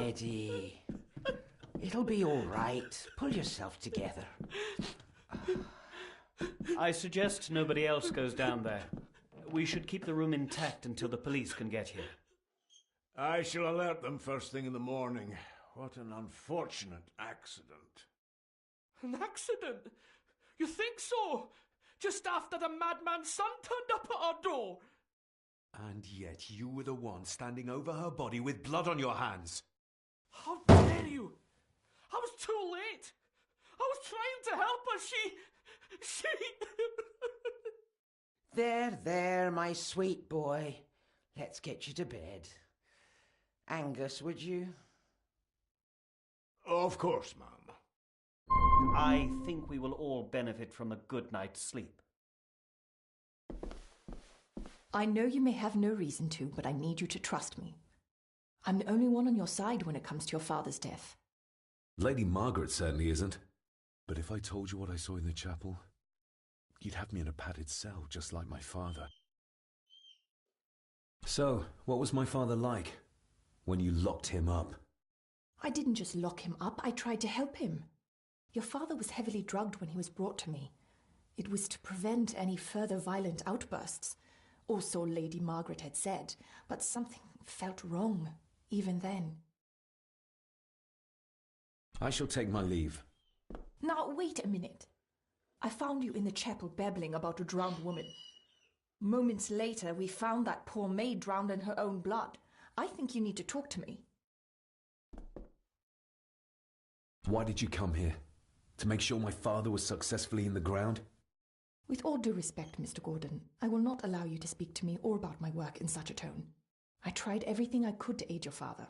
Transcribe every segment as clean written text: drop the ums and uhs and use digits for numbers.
Eddie, it'll be all right. Pull yourself together. I suggest nobody else goes down there. We should keep the room intact until the police can get here. I shall alert them first thing in the morning. What an unfortunate accident. An accident? You think so? Just after the madman's son turned up at our door. And yet you were the one standing over her body with blood on your hands. How dare you? I was too late. I was trying to help her. She... There, my sweet boy. Let's get you to bed. Angus, would you? Of course, ma'am. I think we will all benefit from a good night's sleep. I know you may have no reason to, but I need you to trust me. I'm the only one on your side when it comes to your father's death. Lady Margaret certainly isn't. But if I told you what I saw in the chapel, you'd have me in a padded cell, just like my father. So, what was my father like when you locked him up? I didn't just lock him up, I tried to help him. Your father was heavily drugged when he was brought to me. It was to prevent any further violent outbursts, or so Lady Margaret had said, but something felt wrong, even then. I shall take my leave. Now, wait a minute. I found you in the chapel babbling about a drowned woman. Moments later, we found that poor maid drowned in her own blood. I think you need to talk to me. Why did you come here? To make sure my father was successfully in the ground? With all due respect, Mr. Gordon, I will not allow you to speak to me or about my work in such a tone. I tried everything I could to aid your father.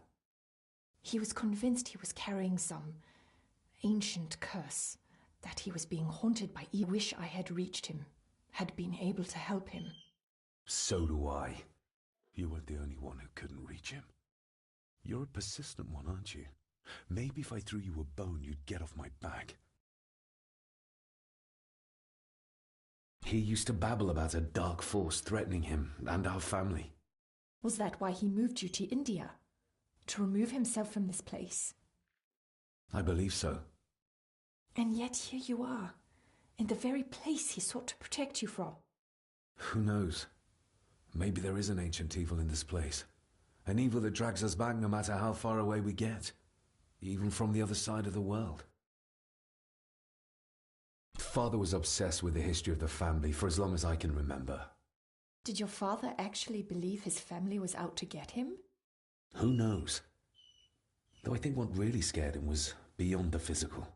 He was convinced he was carrying some ancient curse, that he was being haunted by evil. I wish I had reached him, had been able to help him. So do I. You weren't the only one who couldn't reach him. You're a persistent one, aren't you? Maybe if I threw you a bone, you'd get off my back. He used to babble about a dark force threatening him and our family. Was that why he moved you to India? To remove himself from this place? I believe so. And yet here you are, in the very place he sought to protect you from. Who knows? Maybe there is an ancient evil in this place. An evil that drags us back no matter how far away we get. Even from the other side of the world. Father was obsessed with the history of the family for as long as I can remember. Did your father actually believe his family was out to get him? Who knows? Though I think what really scared him was beyond the physical.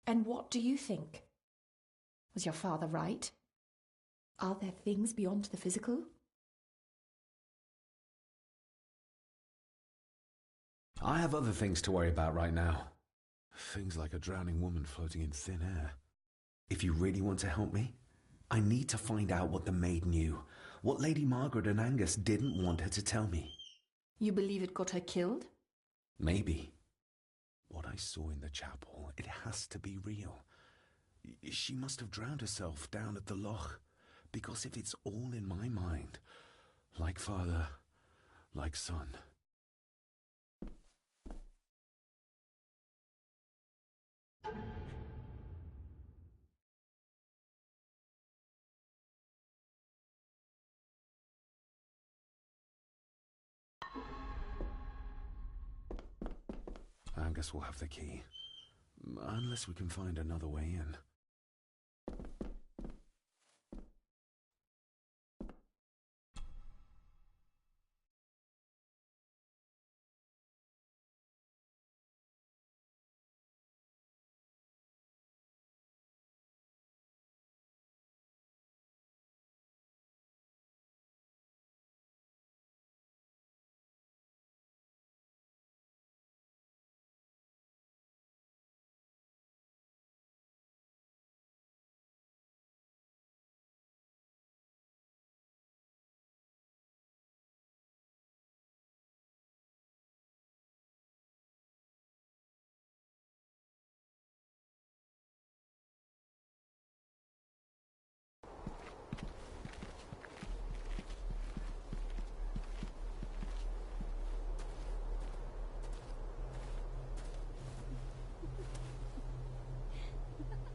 And what do you think? Was your father right? Are there things beyond the physical? I have other things to worry about right now. Things like a drowning woman floating in thin air. If you really want to help me, I need to find out what the maid knew. What Lady Margaret and Angus didn't want her to tell me. You believe it got her killed? Maybe. What I saw in the chapel, it has to be real. She must have drowned herself down at the loch. Because if it's all in my mind, like father, like son. Angus will have the key. Unless we can find another way in.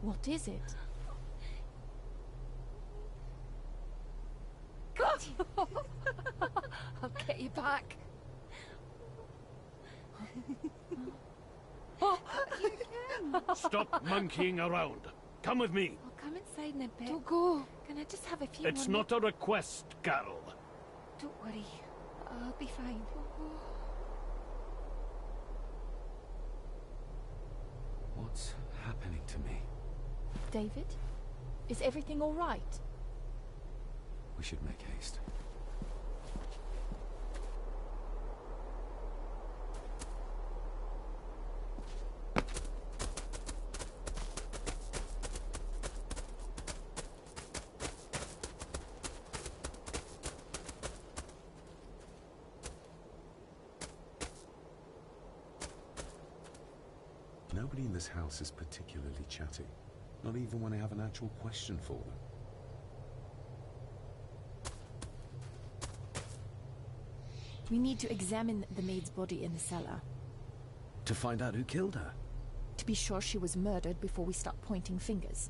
What is it? I'll get you back. Stop monkeying around. Come with me. I'll come inside in a bit. Don't go. Can I just have a few It's more not a request, Carol. Don't worry. I'll be fine. What's happening to me? David? Is everything all right? We should make haste. Nobody in this house is particularly chatty. Not even when I have an actual question for them. We need to examine the maid's body in the cellar. To find out who killed her? To be sure she was murdered before we start pointing fingers.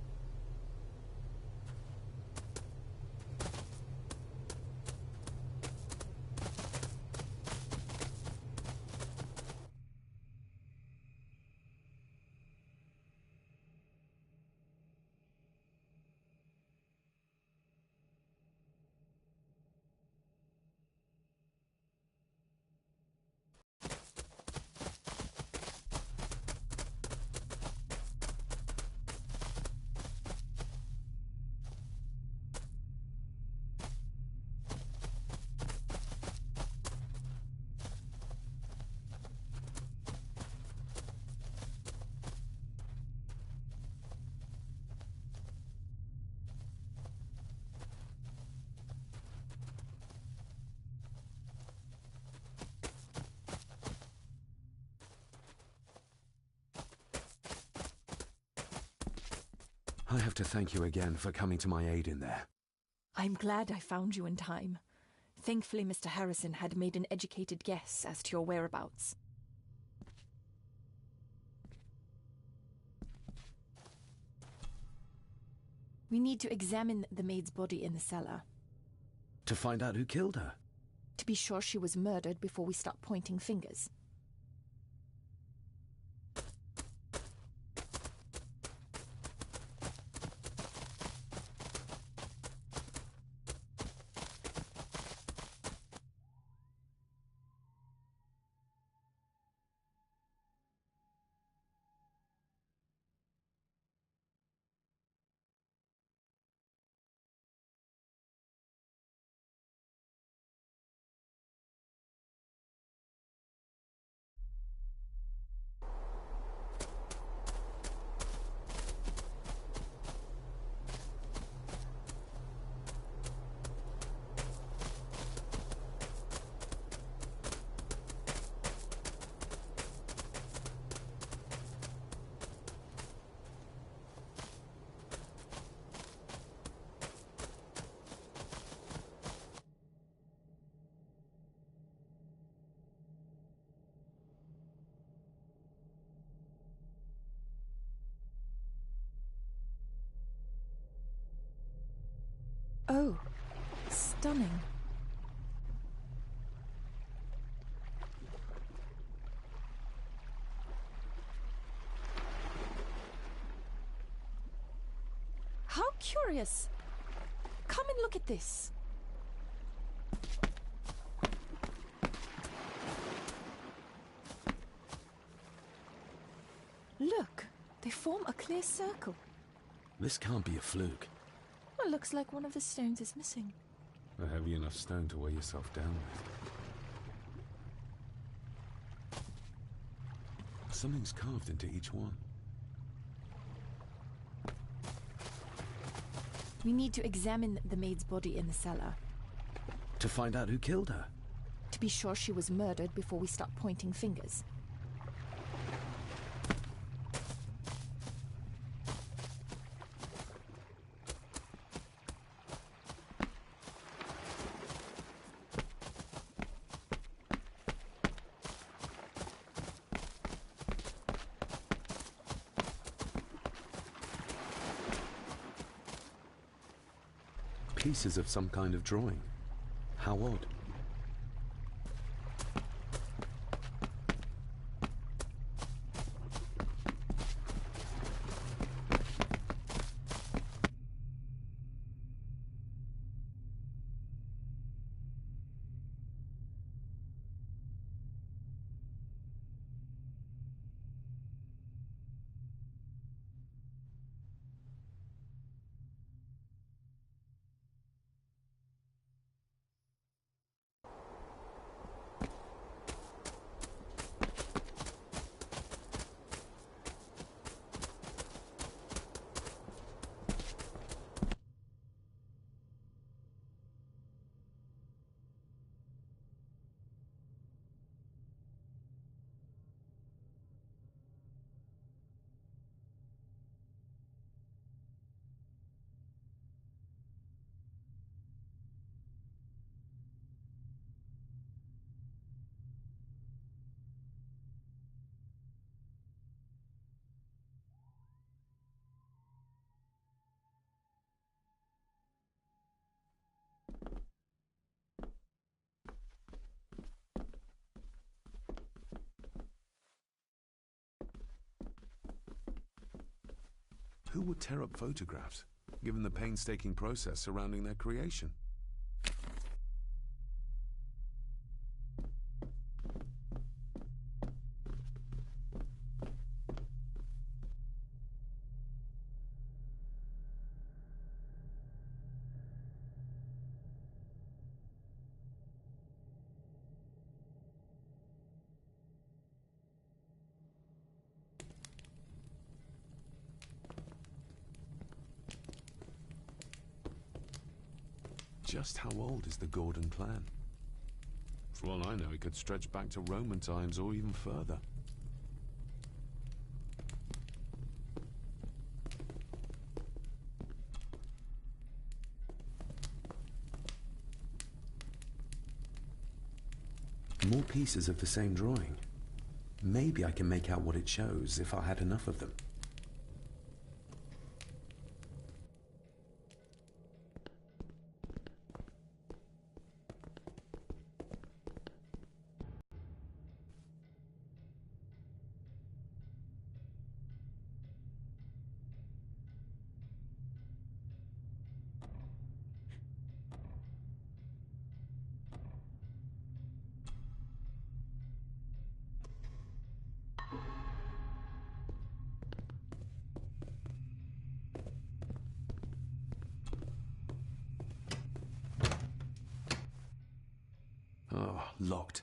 I have to thank you again for coming to my aid in there. I'm glad I found you in time. Thankfully, Mr. Harrison had made an educated guess as to your whereabouts. We need to examine the maid's body in the cellar. To find out who killed her? To be sure she was murdered before we start pointing fingers. Oh, stunning. How curious. Come and look at this. Look, they form a clear circle. This can't be a fluke. Well, looks like one of the stones is missing. A heavy enough stone to weigh yourself down with. Something's carved into each one. We need to examine the maid's body in the cellar. To find out who killed her? To be sure she was murdered before we start pointing fingers. pieces of some kind of drawing. How odd. Who would tear up photographs, given the painstaking process surrounding their creation? Just how old is the Gordon clan? For all I know, it could stretch back to Roman times or even further. More pieces of the same drawing. Maybe I can make out what it shows if I had enough of them. Oh, locked.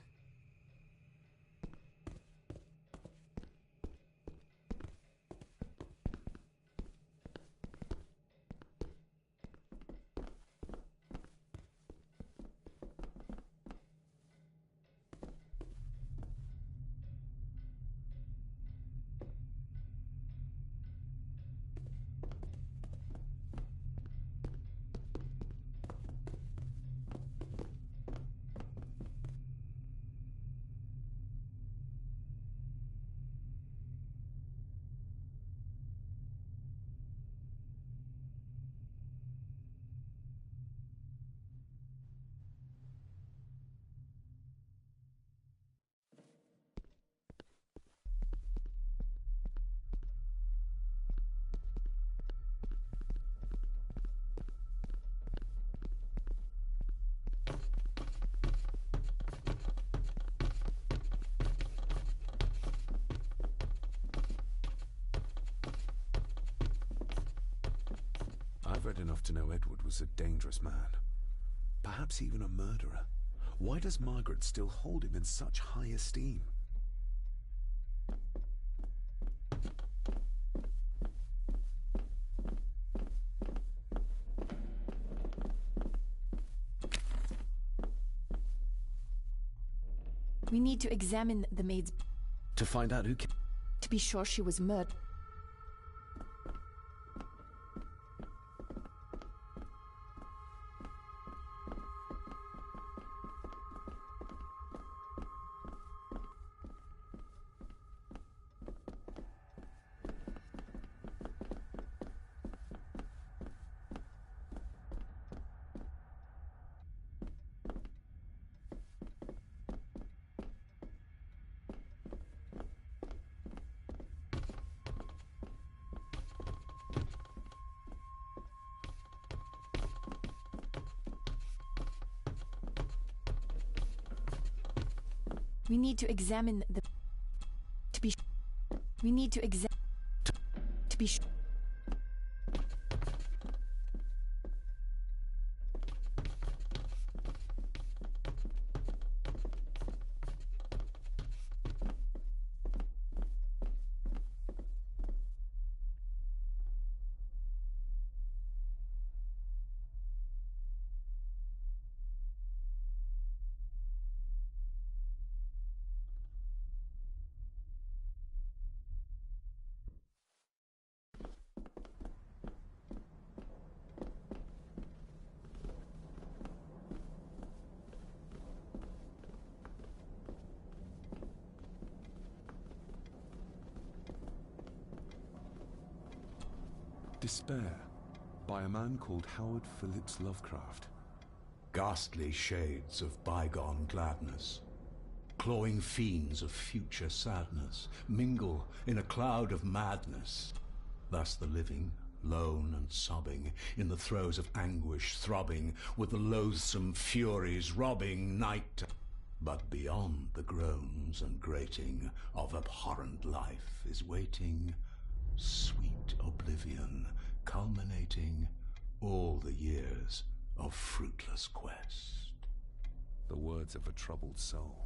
I've read enough to know Edward was a dangerous man. Perhaps even a murderer. Why does Margaret still hold him in such high esteem? We need to examine the maid's... To find out who... to be sure she was murdered. We need to examine the... To be... We need to examine... To be... Despair, by a man called Howard Phillips Lovecraft. Ghastly shades of bygone gladness, clawing fiends of future sadness, mingle in a cloud of madness. Thus the living, lone and sobbing, in the throes of anguish throbbing, with the loathsome furies robbing night. But beyond the groans and grating of abhorrent life is waiting sweet oblivion, culminating all the years of fruitless quest. The words of a troubled soul.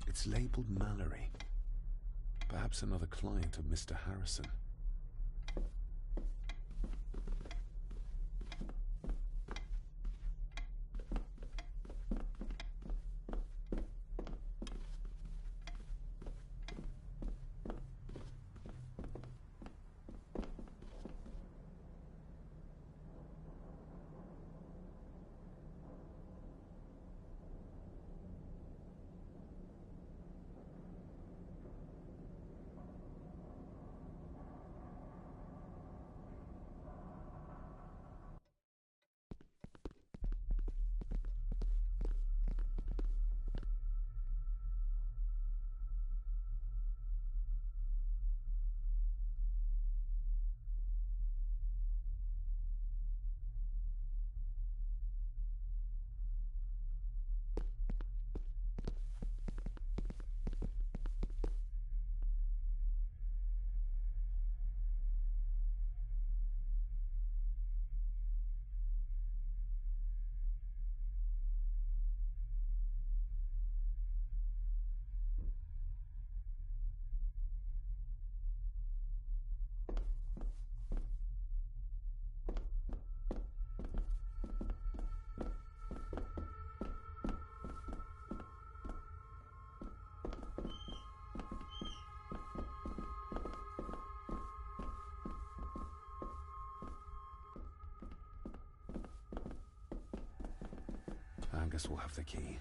It's labeled Mallory. Perhaps another client of Mr. Harrison. Angus will have the key.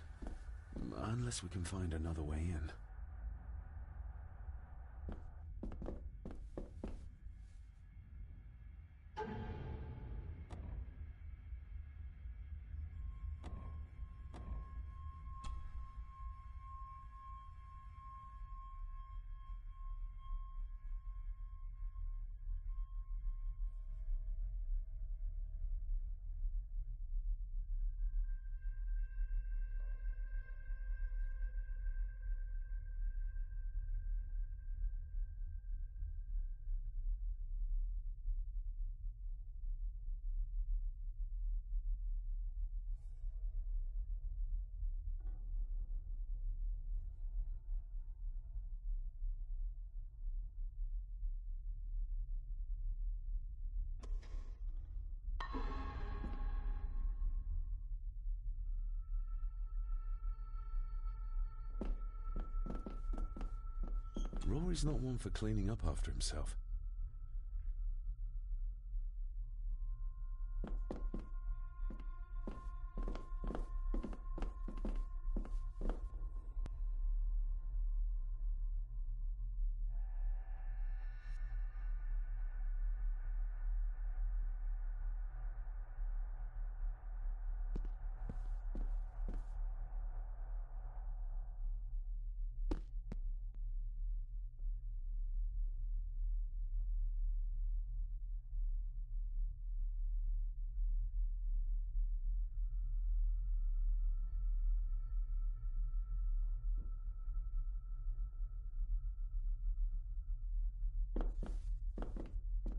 Unless we can find another way in. Rory's not one for cleaning up after himself.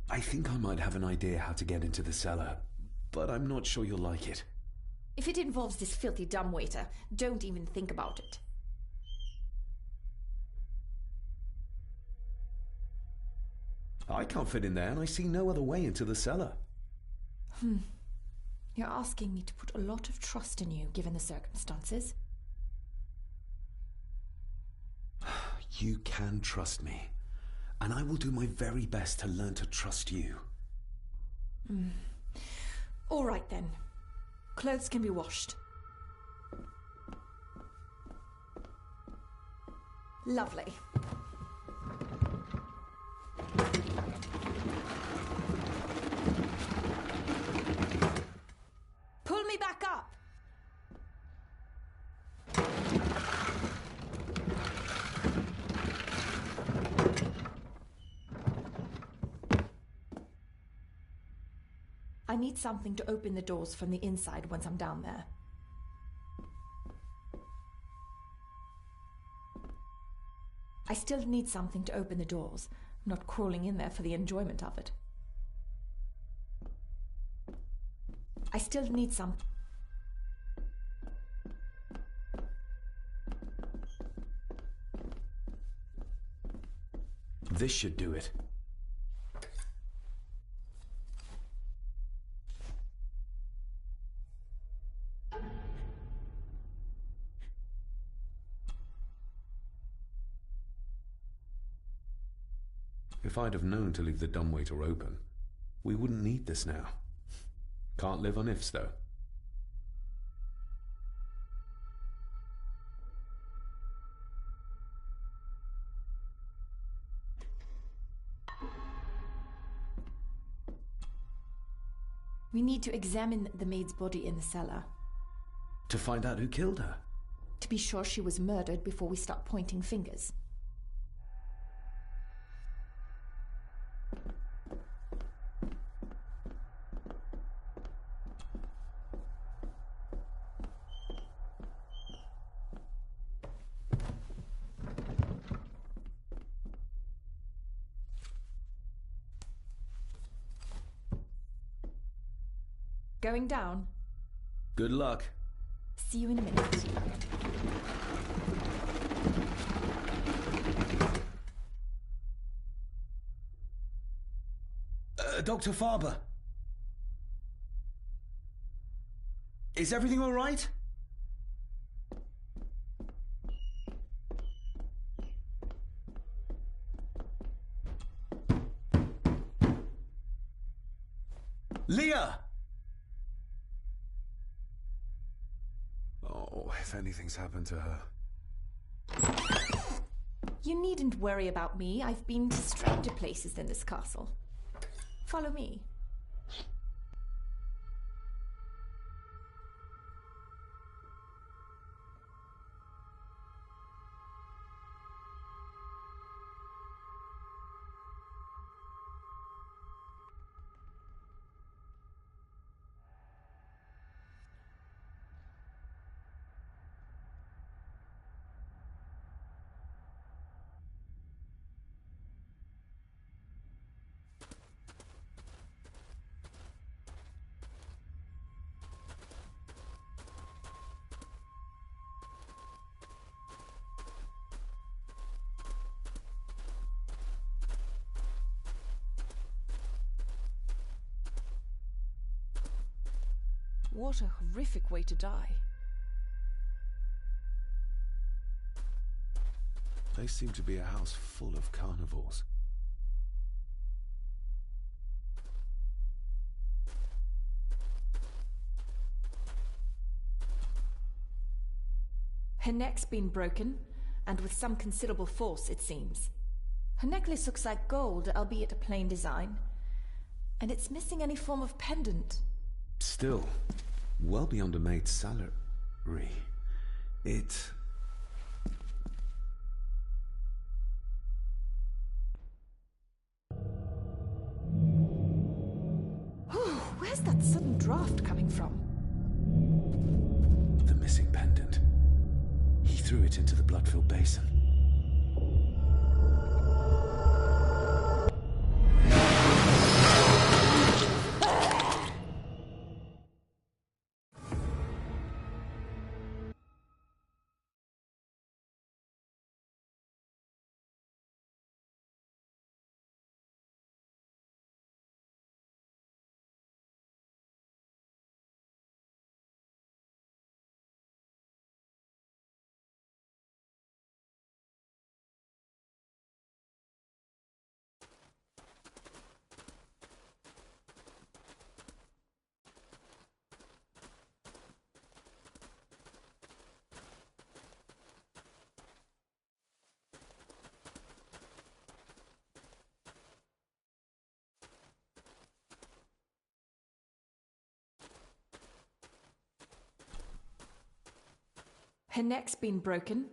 I think I might have an idea how to get into the cellar, but I'm not sure you'll like it. If it involves this filthy dumbwaiter, don't even think about it. I can't fit in there, and I see no other way into the cellar. You're asking me to put a lot of trust in you, given the circumstances. You can trust me, and I will do my very best to learn to trust you. All right, then. Clothes can be washed. Lovely. Pull me back up! I need something to open the doors from the inside once I'm down there. I still need something to open the doors. I'm not crawling in there for the enjoyment of it. I still need some... This should do it. If I'd have known to leave the dumbwaiter open, we wouldn't need this now. Can't live on ifs, though. We need to examine the maid's body in the cellar. To find out who killed her? To be sure she was murdered before we start pointing fingers. Going down? Good luck. See you in a minute. Dr. Farber. Is everything all right? Leah! Oh, if anything's happened to her. You needn't worry about me. I've been to stranger places than this castle. Follow me. What a horrific way to die. They seem to be a house full of carnivores. Her neck's been broken, and with some considerable force, it seems. Her necklace looks like gold, albeit a plain design. And it's missing any form of pendant. Still, well beyond a maid's salary. It... Oh, where's that sudden draft coming from? The missing pendant. He threw it into the blood-filled basin. Her neck's been broken.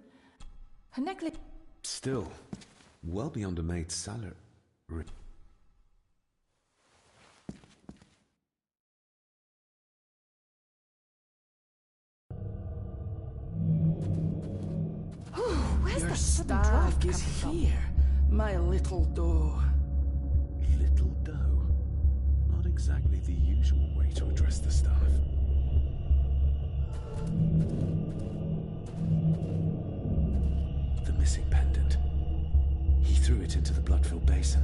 Her necklace... Still, well beyond a maid's salary. Where's Your that sudden draft stag coming is from? here, my little doe. Little doe. Not exactly the usual way to address the staff. The missing pendant. He threw it into the blood-filled basin.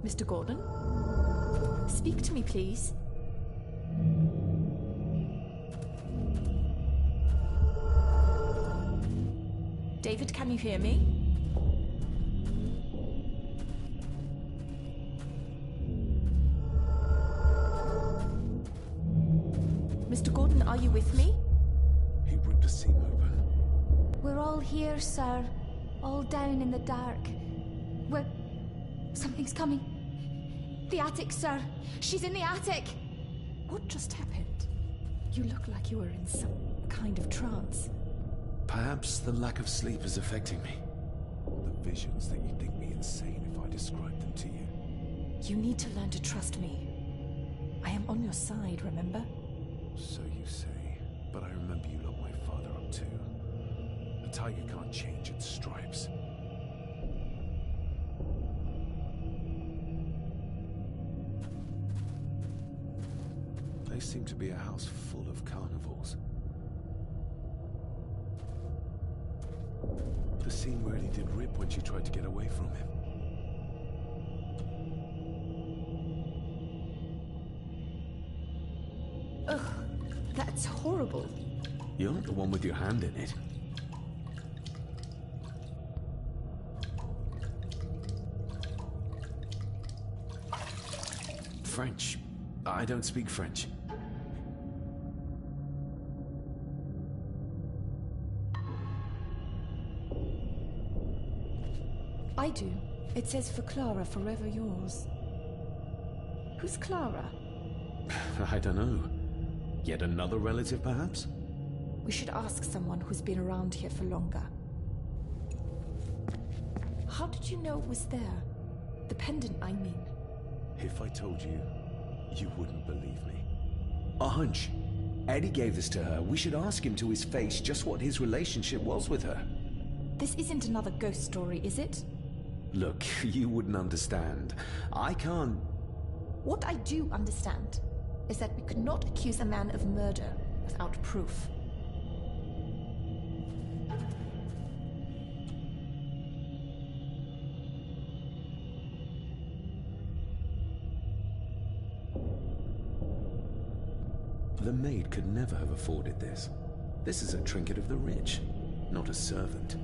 Mr. Gordon? Speak to me, please. David, can you hear me? Mr. Gordon, are you with me? He ripped a seam open. We're all here, sir. All down in the dark. We're... Something's coming. The attic, sir. She's in the attic. What just happened? You look like you were in some kind of trance. Perhaps the lack of sleep is affecting me. The visions that you'd think me insane if I described them to you. You need to learn to trust me. I am on your side, remember? So you say, but I remember you locked my father up too. A tiger can't change its stripes. They seem to be a house full of carnivores. The scene really did rip when she tried to get away from him. Ugh, that's horrible. You're not the one with your hand in it. French. I don't speak French. I do. It says for Clara, forever yours. Who's Clara? I don't know. Yet another relative, perhaps? We should ask someone who's been around here for longer. How did you know it was there? The pendant, I mean. If I told you, you wouldn't believe me. A hunch. Eddie gave this to her. We should ask him to his face just what his relationship was with her. This isn't another ghost story, is it? Look, you wouldn't understand. I can't... What I do understand is that we could not accuse a man of murder without proof. The maid could never have afforded this. This is a trinket of the rich, not a servant.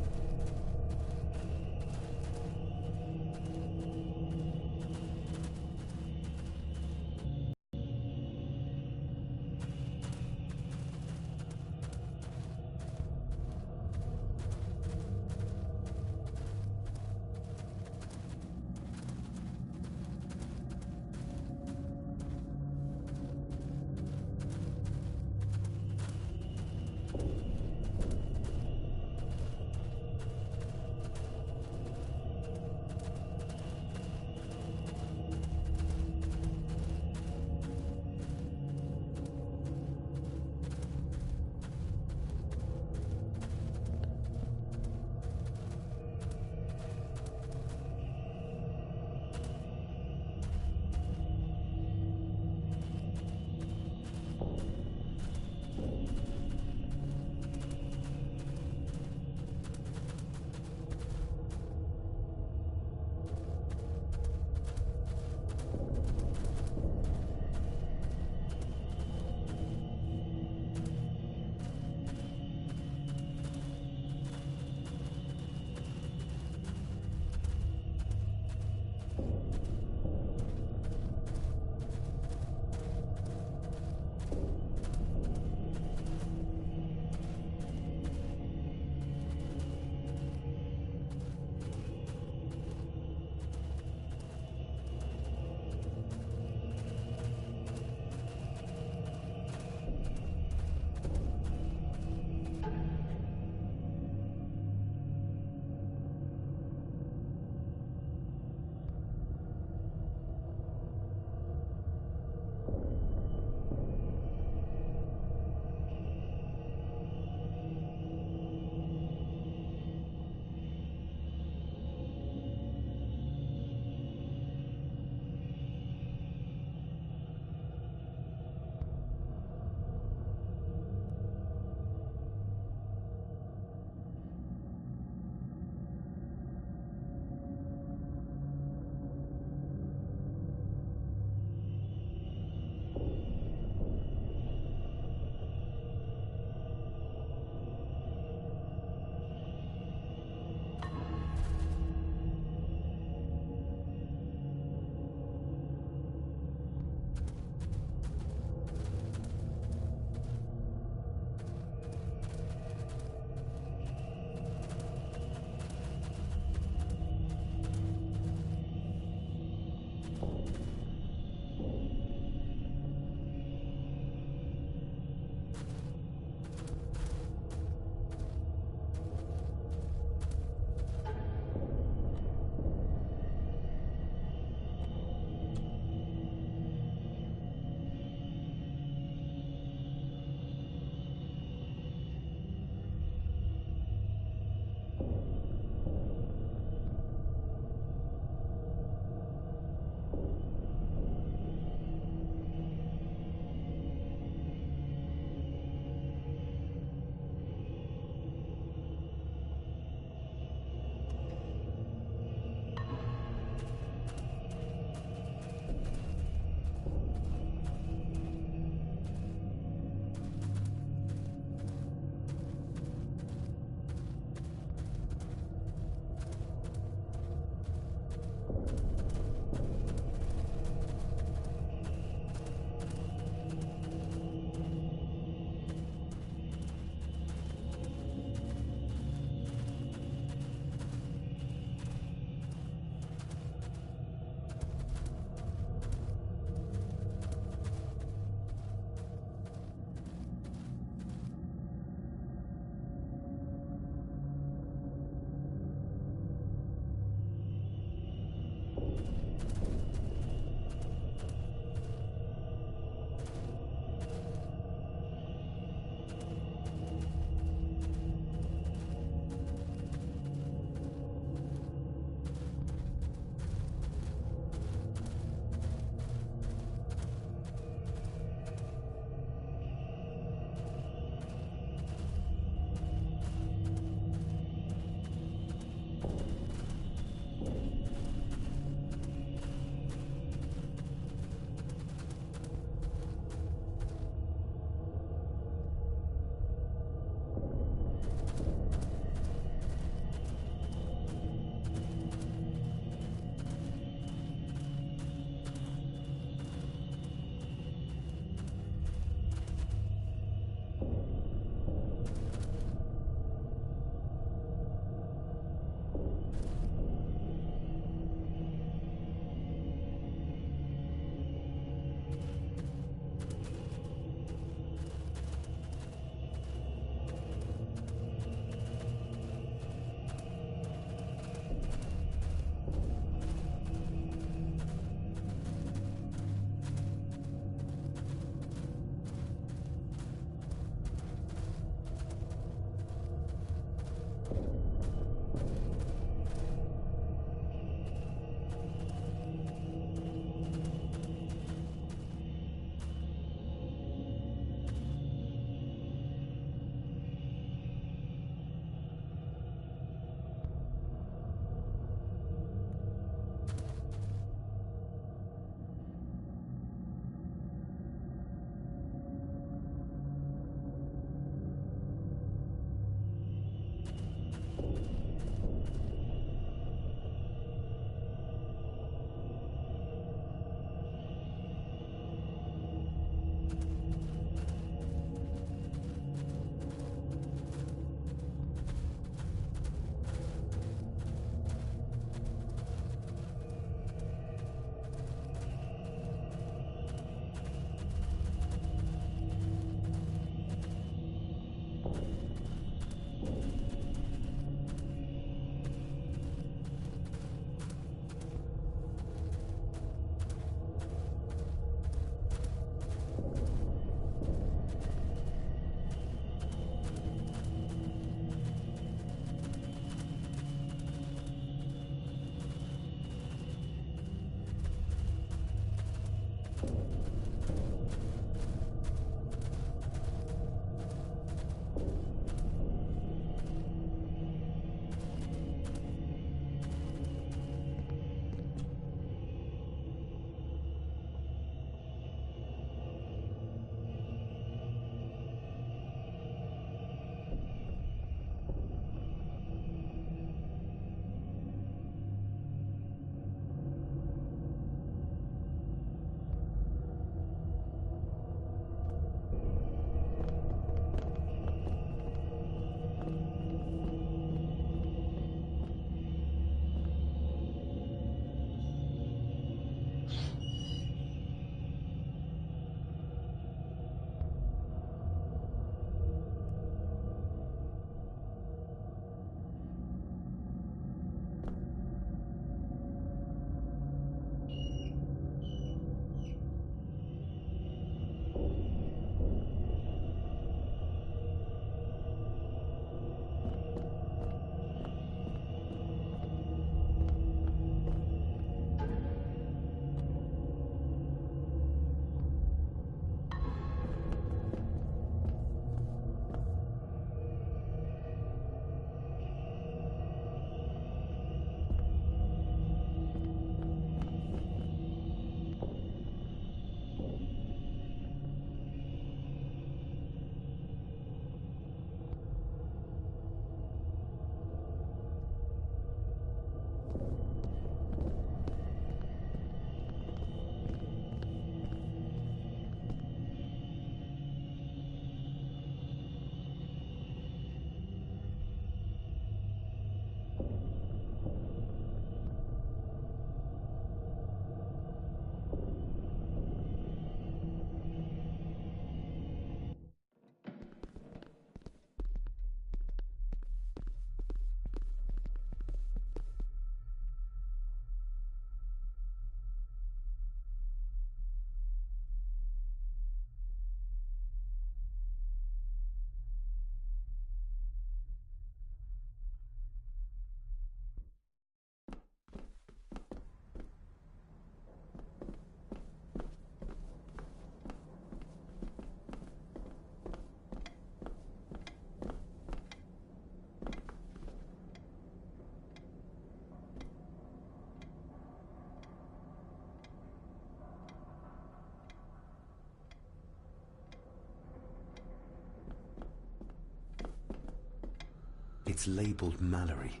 It's labelled Mallory.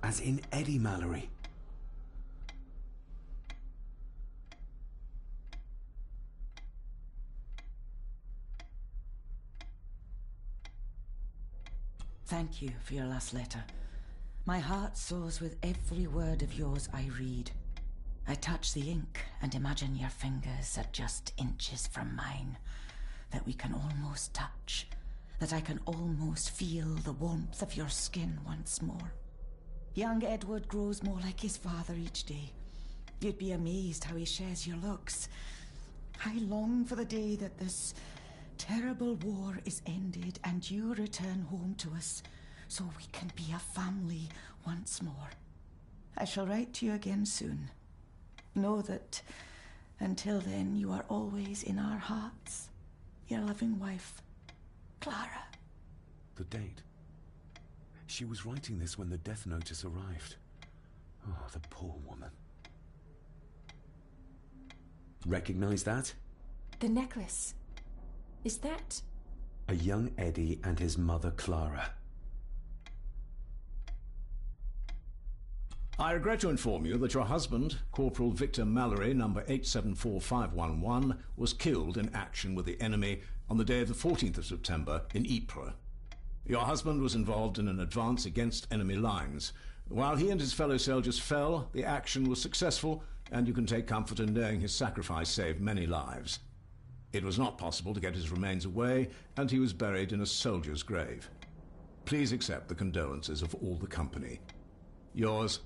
As in Eddie Mallory. Thank you for your last letter. My heart soars with every word of yours I read. I touch the ink and imagine your fingers are just inches from mine, that we can almost touch, that I can almost feel the warmth of your skin once more. Young Edward grows more like his father each day. You'd be amazed how he shares your looks. I long for the day that this terrible war is ended and you return home to us, so we can be a family once more. I shall write to you again soon. Know that until then you are always in our hearts. Your loving wife, Clara. The date. She was writing this when the death notice arrived. Oh, the poor woman. Recognize that? The necklace. Is that... A young Eddie and his mother, Clara. I regret to inform you that your husband, Corporal Victor Mallory, number 874511, was killed in action with the enemy on the day of the 14th of September in Ypres. Your husband was involved in an advance against enemy lines. While he and his fellow soldiers fell, the action was successful, and you can take comfort in knowing his sacrifice saved many lives. It was not possible to get his remains away, and he was buried in a soldier's grave. Please accept the condolences of all the company. Yours,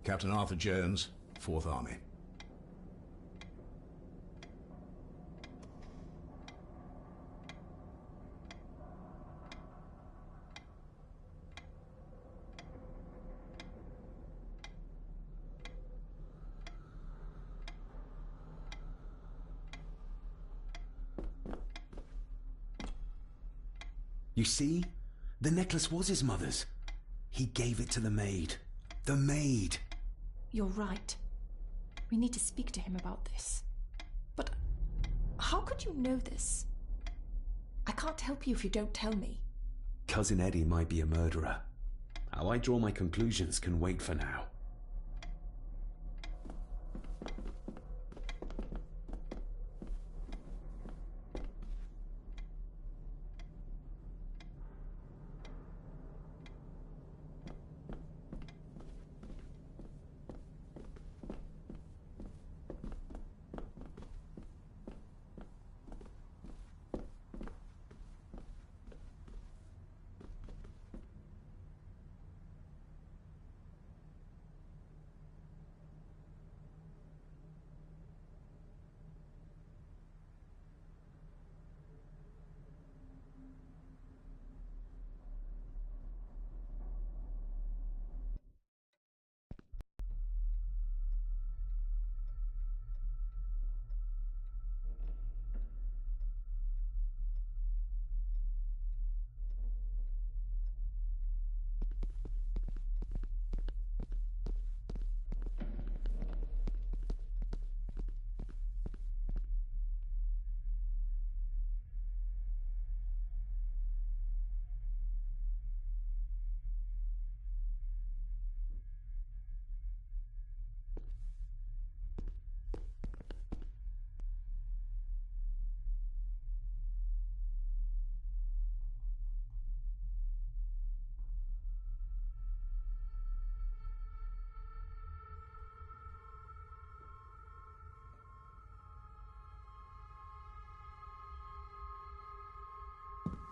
Captain Arthur Jones, 4th Army. You see? The necklace was his mother's. He gave it to the maid. The maid! You're right. We need to speak to him about this. But how could you know this? I can't help you if you don't tell me. Cousin Eddie might be a murderer. How I draw my conclusions can wait for now.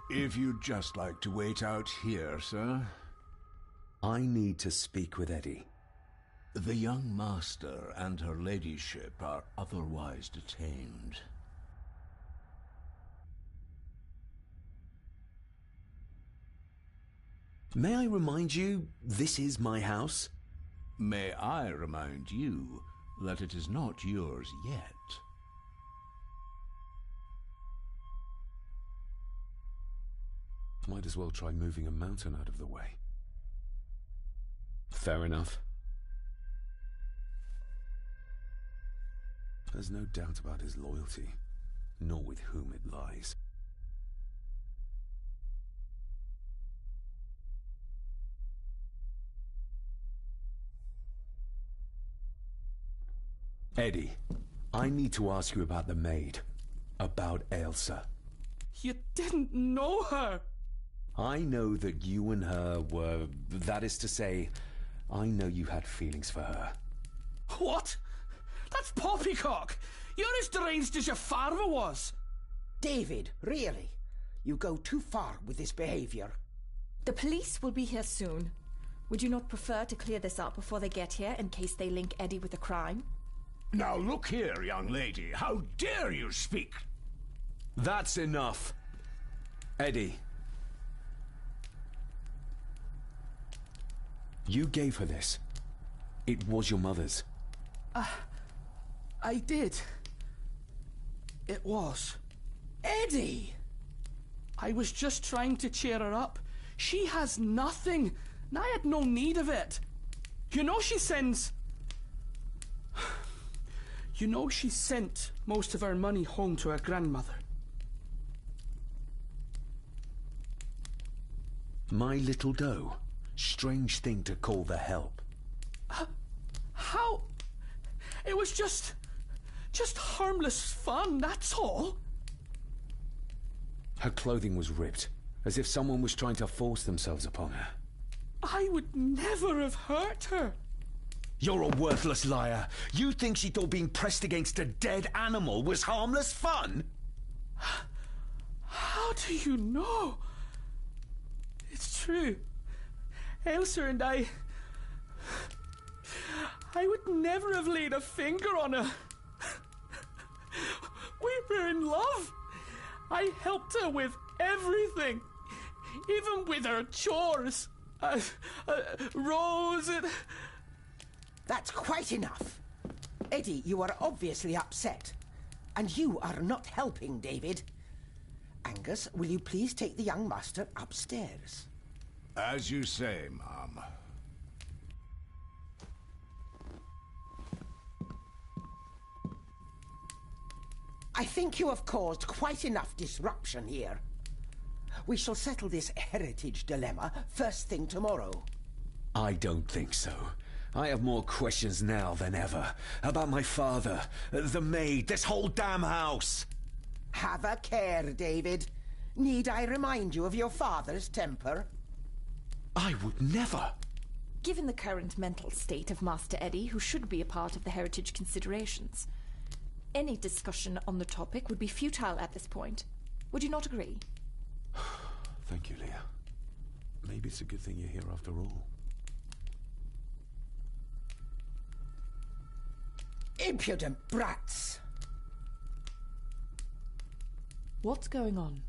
If you'd just like to wait out here, sir. I need to speak with Eddie. The young master and her ladyship are otherwise detained. May I remind you, this is my house? May I remind you that it is not yours yet? Might as well try moving a mountain out of the way. Fair enough. There's no doubt about his loyalty, nor with whom it lies. Eddie, I need to ask you about the maid. About Ailsa. You didn't know her. I know that you and her were... That is to say, I know you had feelings for her. What? That's poppycock. You're as deranged as your father was. David, really? You go too far with this behavior. The police will be here soon. Would you not prefer to clear this up before they get here in case they link Eddie with a crime? Now look here, young lady. How dare you speak? That's enough. Eddie. You gave her this. It was your mother's. I did. It was. Eddie! I was just trying to cheer her up. She has nothing, and I had no need of it. You know she sends... You know she sent most of her money home to her grandmother. My little doe. Strange thing to call the help. How? It was just harmless fun, that's all. Her clothing was ripped, as if someone was trying to force themselves upon her. I would never have hurt her. You're a worthless liar. You think she thought being pressed against a dead animal was harmless fun? How do you know? It's true. Ailsa and I would never have laid a finger on her. We were in love. I helped her with everything, even with her chores. Rose and... That's quite enough. Eddie, you are obviously upset. And you are not helping, David. Angus, will you please take the young master upstairs? As you say, Mom. I think you have caused quite enough disruption here. We shall settle this heritage dilemma first thing tomorrow. I don't think so. I have more questions now than ever. About my father, the maid, this whole damn house. Have a care, David. Need I remind you of your father's temper? I would never. Given the current mental state of Master Eddie, who should be a part of the heritage considerations, any discussion on the topic would be futile at this point. Would you not agree? Thank you, Leah. Maybe it's a good thing you're here after all. Impudent brats! What's going on?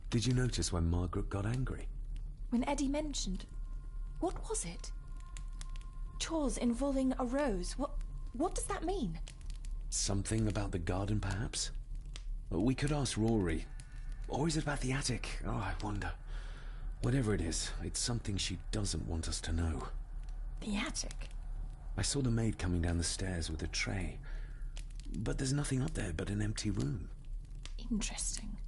Did you notice when Margaret got angry? When Eddie mentioned... What was it? Chores involving a rose. What does that mean? Something about the garden, perhaps? We could ask Rory. Or is it about the attic? Oh, I wonder. Whatever it is, it's something she doesn't want us to know. The attic? I saw the maid coming down the stairs with a tray. But there's nothing up there but an empty room. Interesting.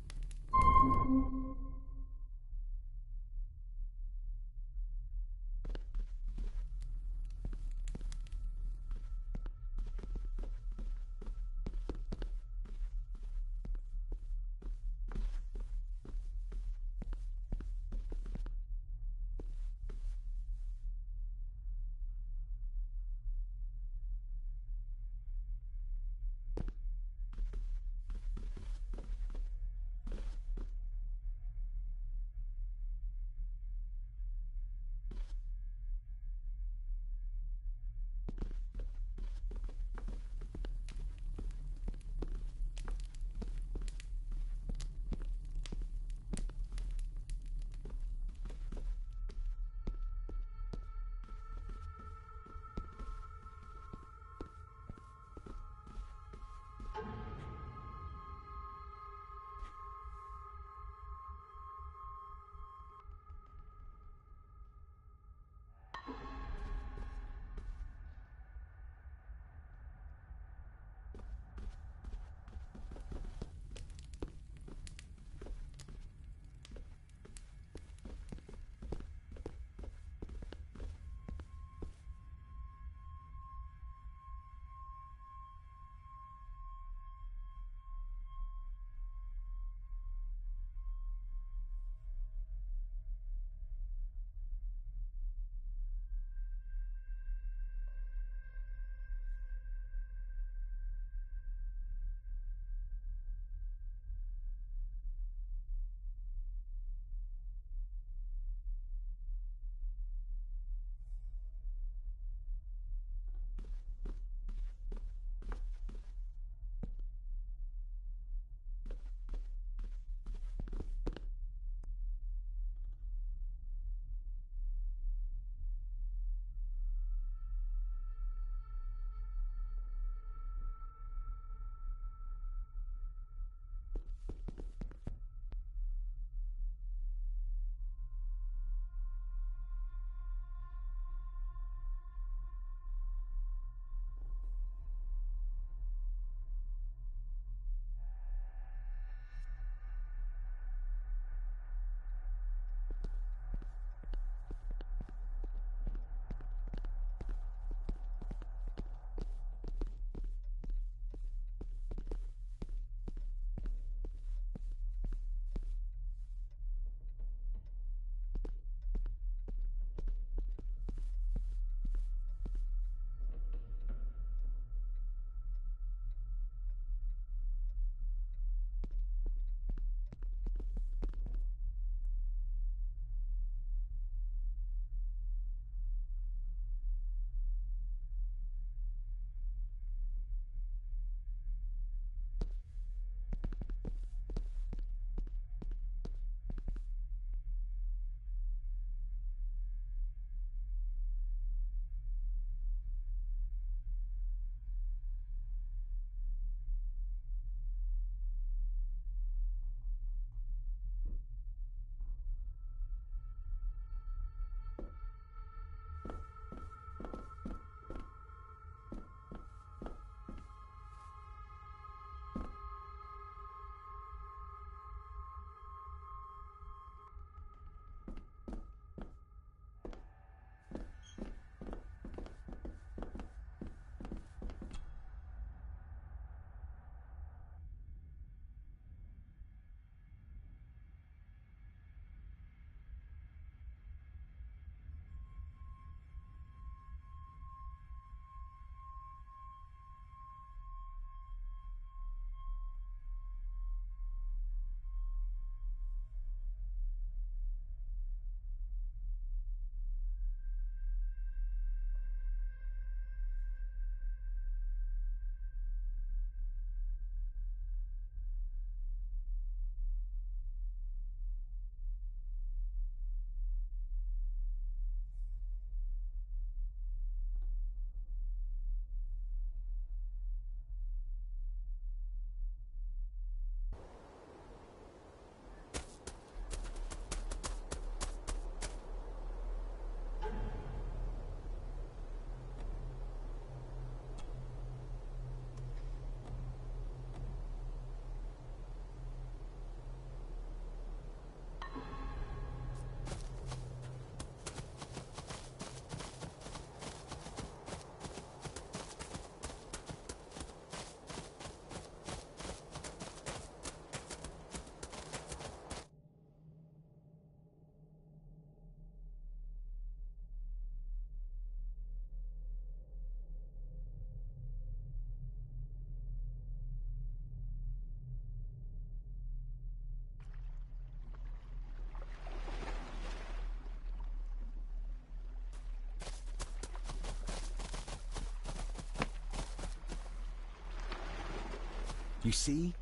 You see?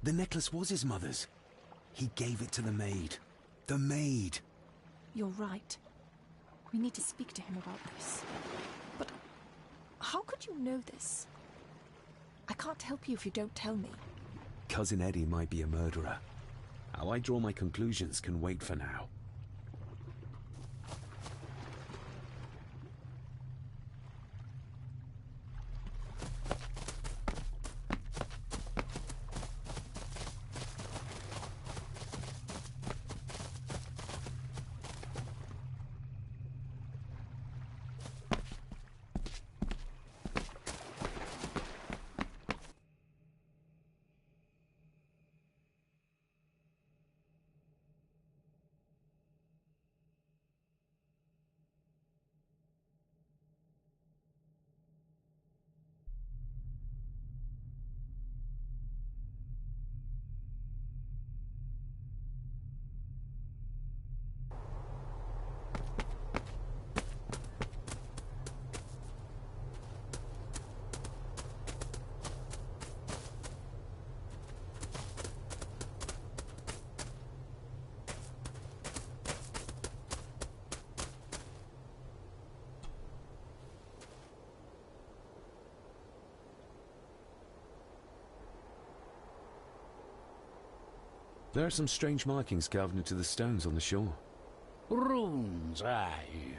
The necklace was his mother's. He gave it to the maid. The maid! You're right. We need to speak to him about this. But how could you know this? I can't help you if you don't tell me. Cousin Eddie might be a murderer. How I draw my conclusions can wait for now. There are some strange markings carved into the stones on the shore. Runes, aye.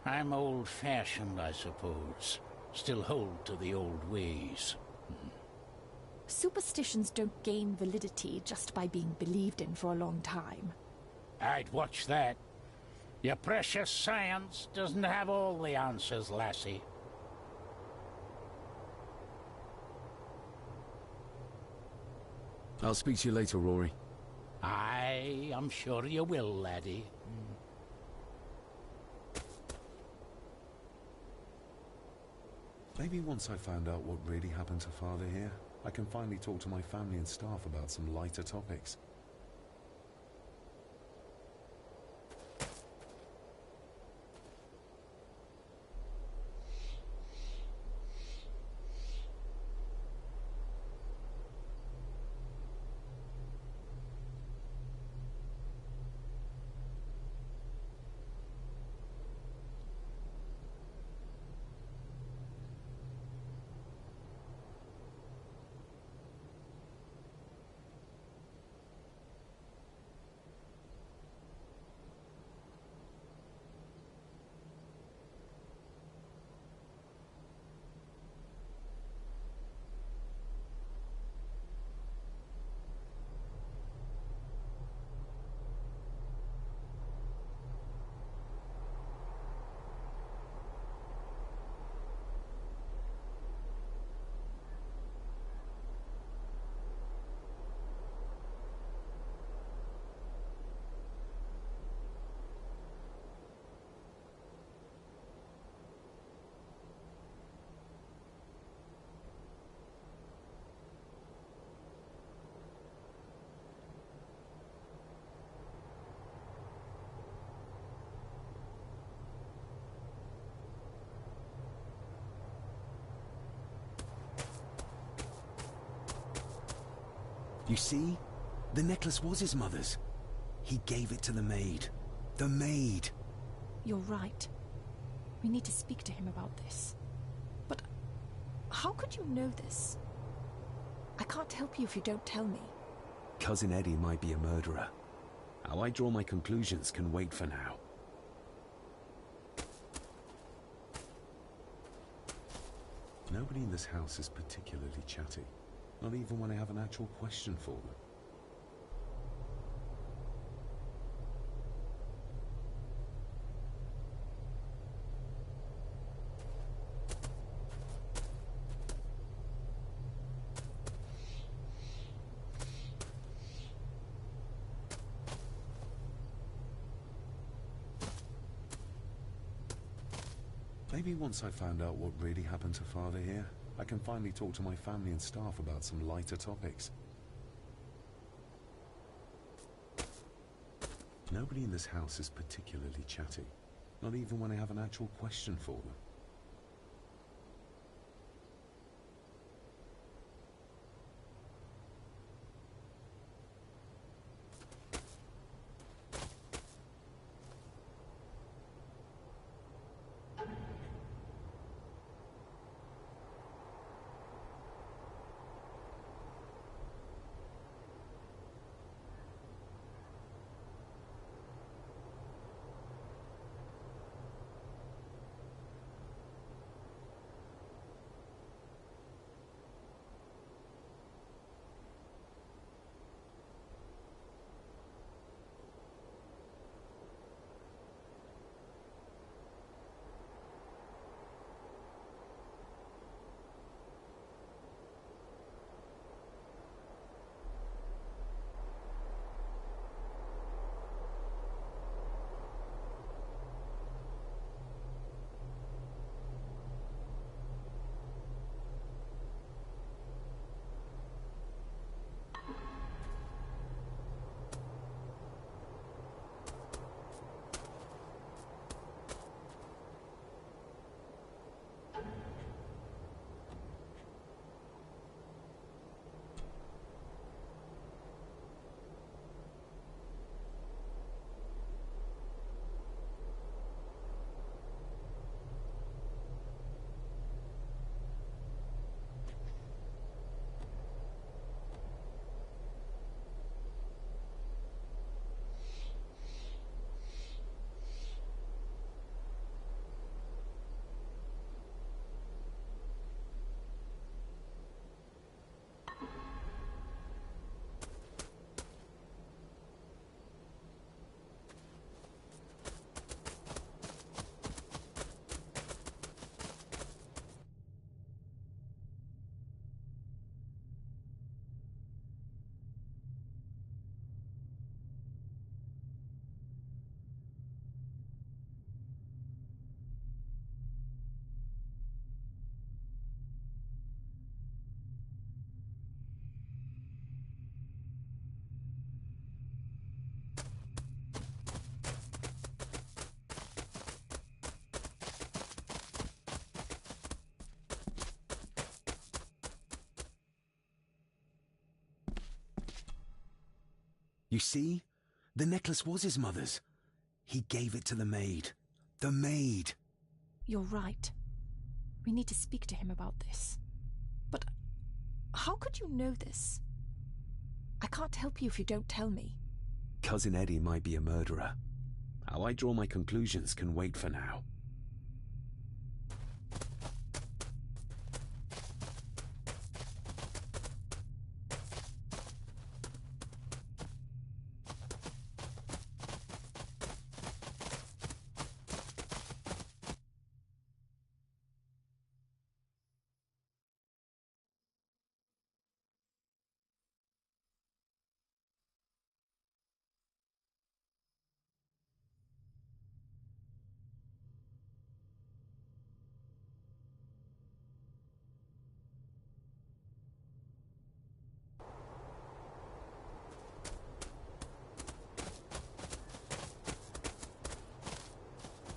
I'm old-fashioned, I suppose. Still hold to the old ways. Superstitions don't gain validity just by being believed in for a long time. I'd watch that. Your precious science doesn't have all the answers, lassie. I'll speak to you later, Rory. Aye, I'm sure you will, laddie. Maybe once I found out what really happened to Father here, I can finally talk to my family and staff about some lighter topics. You see? The necklace was his mother's. He gave it to the maid. The maid! You're right. We need to speak to him about this. But how could you know this? I can't help you if you don't tell me. Cousin Eddie might be a murderer. How I draw my conclusions can wait for now. Nobody in this house is particularly chatty. Not even when I have an actual question for them. Maybe once I found out what really happened to Father here, I can finally talk to my family and staff about some lighter topics. Nobody in this house is particularly chatty. Not even when I have an actual question for them. You see? The necklace was his mother's. He gave it to the maid. The maid! You're right. We need to speak to him about this. But how could you know this? I can't help you if you don't tell me. Cousin Eddie might be a murderer. How I draw my conclusions can wait for now.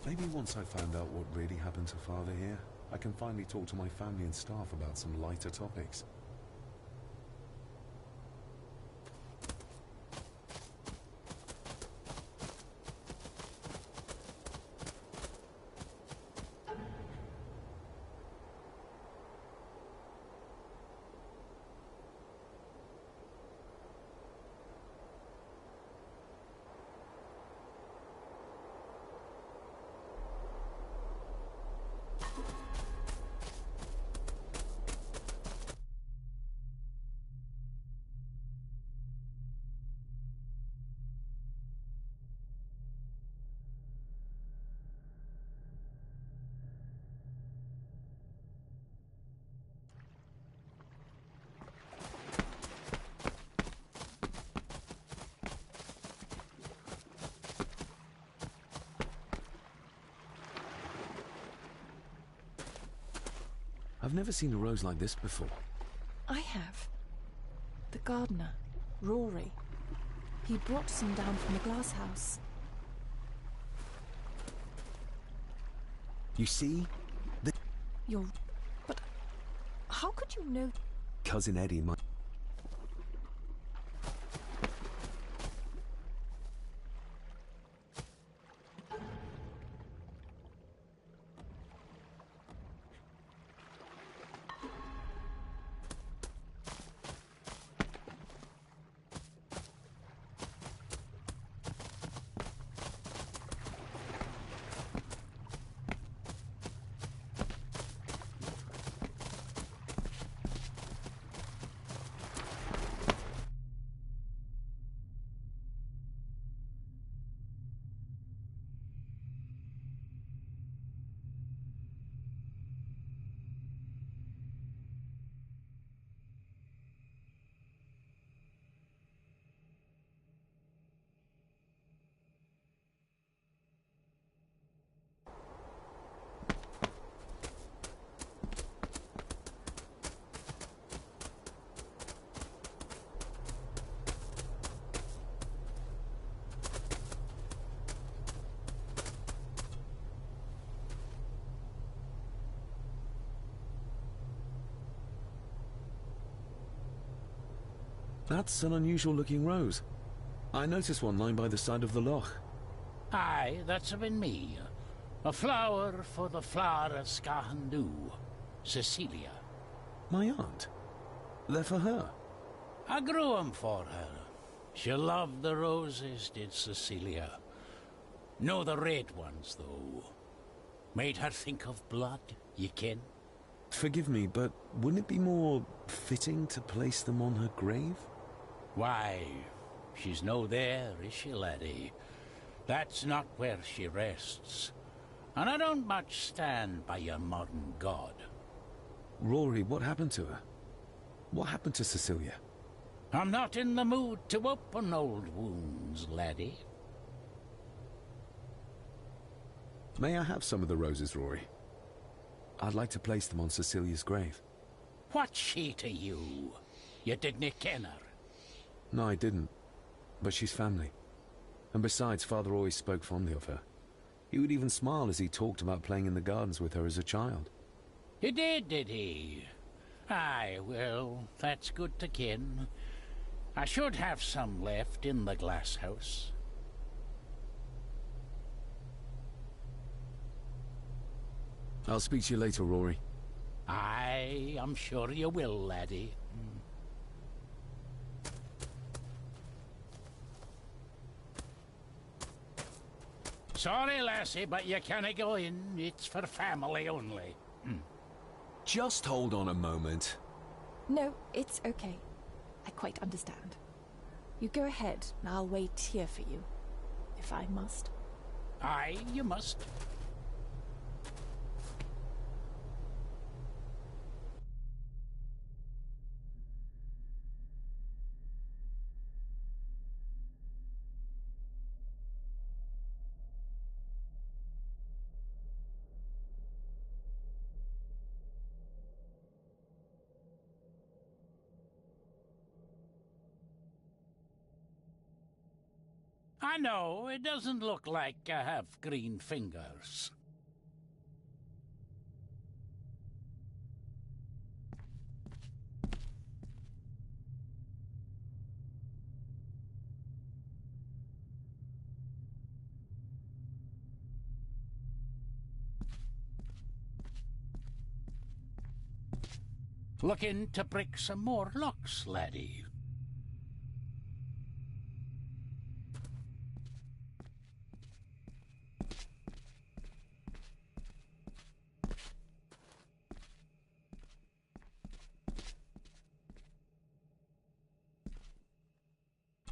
Maybe once I found out what really happened to Father here, I can finally talk to my family and staff about some lighter topics. I've never seen a rose like this before. I have. The gardener, Rory. He brought some down from the glass house. You see? But how could you know? Cousin Eddie might... That's an unusual-looking rose. I noticed one lying by the side of the loch. Aye, that's been me. A flower for the flower of Scahandoo, Cecilia. My aunt? They're for her? I grew 'em for her. She loved the roses, did Cecilia. No the red ones, though. Made her think of blood, ye ken. Forgive me, but wouldn't it be more fitting to place them on her grave? Why, she's no there, is she, laddie? That's not where she rests. And I don't much stand by your modern god. Rory, what happened to her? What happened to Cecilia? I'm not in the mood to open old wounds, laddie. May I have some of the roses, Rory? I'd like to place them on Cecilia's grave. What's she to you? You didn't ken her? No, I didn't. But she's family. And besides, Father always spoke fondly of her. He would even smile as he talked about playing in the gardens with her as a child. He did he? Aye, well, that's good to ken. I should have some left in the glass house. I'll speak to you later, Rory. Aye, I'm sure you will, laddie. Sorry, lassie, but you can't go in. It's for family only. Just hold on a moment. No, it's okay. I quite understand. You go ahead, and I'll wait here for you, if I must. Aye, you must. I know, it doesn't look like I have green fingers. Looking to break some more locks, laddie.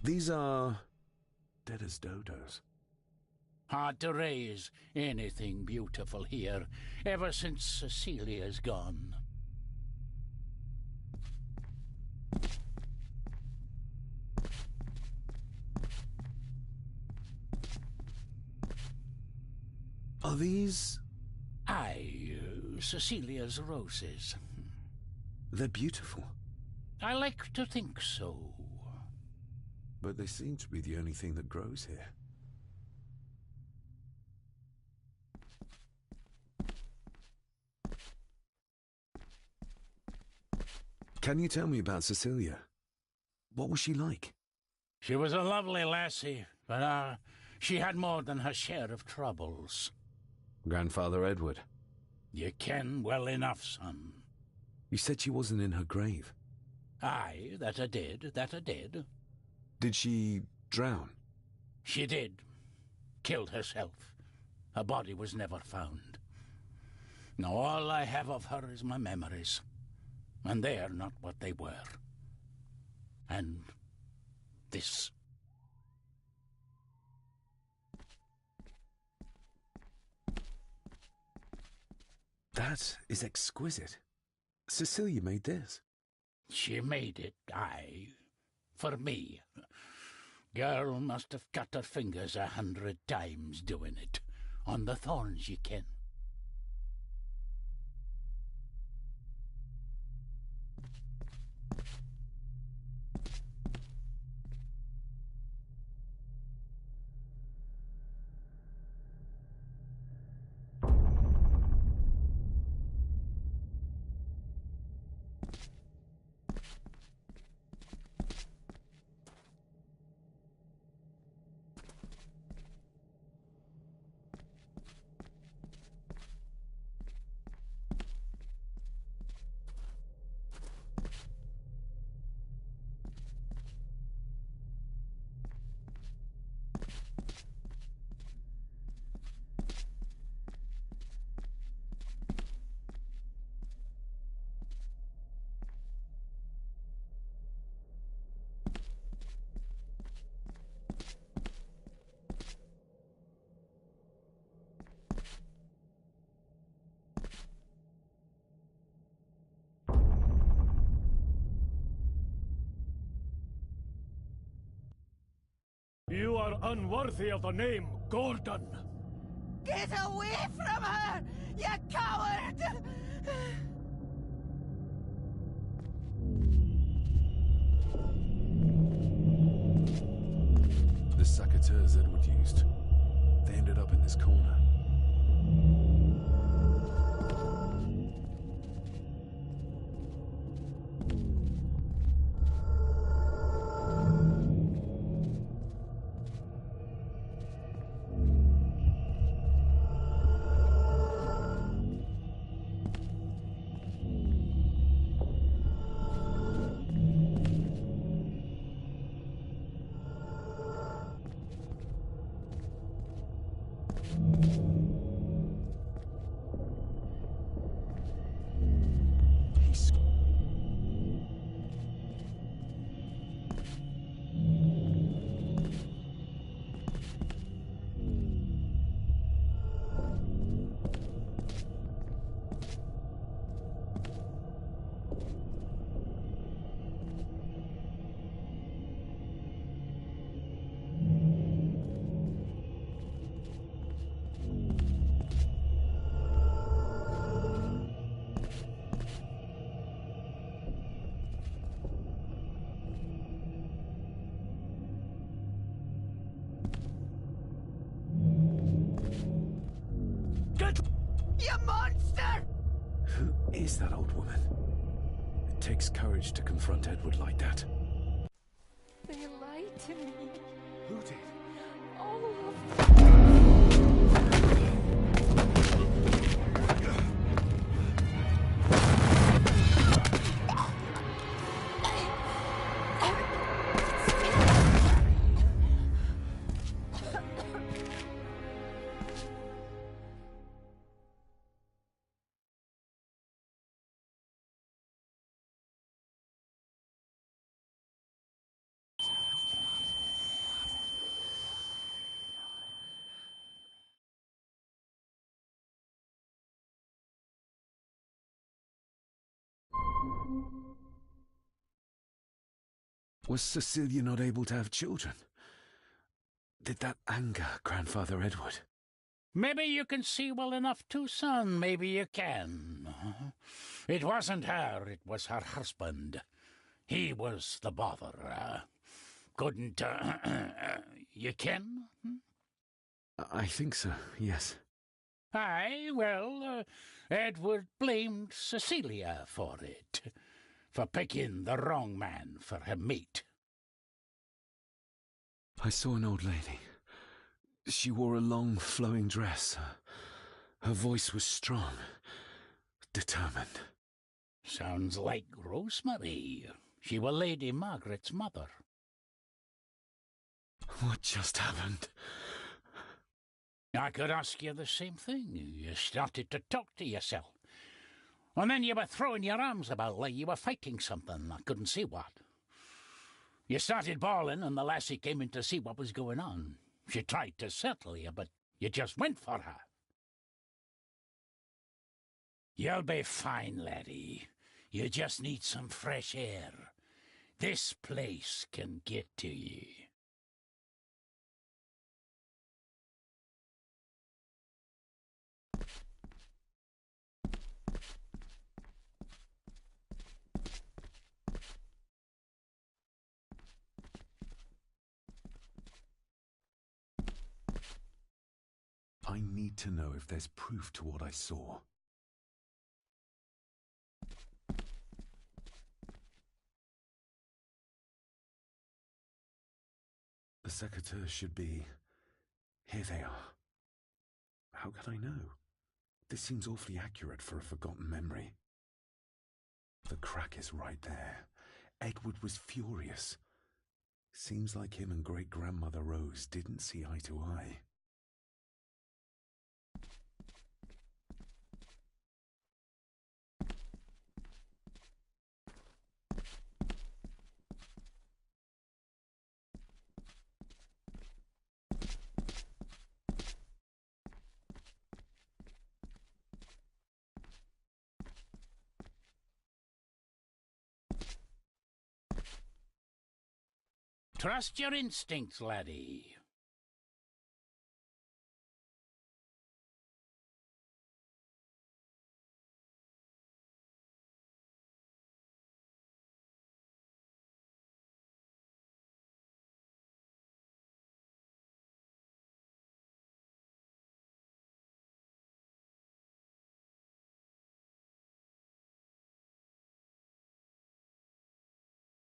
These are dead as dodos. Hard to raise anything beautiful here, ever since Cecilia's gone. Are these... Aye, Cecilia's roses. They're beautiful. I like to think so. But they seem to be the only thing that grows here. Can you tell me about Cecilia? What was she like? She was a lovely lassie, but she had more than her share of troubles. Grandfather Edward? You ken well enough, son. You said she wasn't in her grave. Aye, that I did. Did she drown? She did. Killed herself. Her body was never found. Now all I have of her is my memories. And they are not what they were. And this. That is exquisite. Cecilia made this. She made it, aye. For me. Girl must have cut her fingers 100 times doing it. On the thorns, ye ken. You are unworthy of the name Gordon. Get away from her, you coward! The saboteurs Edward used. They ended up in this corner. You monster! Who is that old woman? It takes courage to confront Edward like that. They lied to me. Who did? All of them. Was Cecilia not able to have children? Did that anger Grandfather Edward? Maybe you can see well enough too, son. Maybe you can. It wasn't her, it was her husband. He was the bother. Couldn't, you ken? I think so, yes. Aye, well, Edward blamed Cecilia for it. For picking the wrong man for her mate. I saw an old lady. She wore a long, flowing dress. Her voice was strong, determined. Sounds like Rosemary. She was Lady Margaret's mother. What just happened? I could ask you the same thing. You started to talk to yourself. And then you were throwing your arms about like you were fighting something. I couldn't see what. You started bawling and the lassie came in to see what was going on. She tried to settle you, but you just went for her. You'll be fine, laddie. You just need some fresh air. This place can get to you. I need to know if there's proof to what I saw. The secateurs should be... Here they are. How could I know? This seems awfully accurate for a forgotten memory. The crack is right there. Edward was furious. Seems like him and great-grandmother Rose didn't see eye to eye. Trust your instincts, laddie.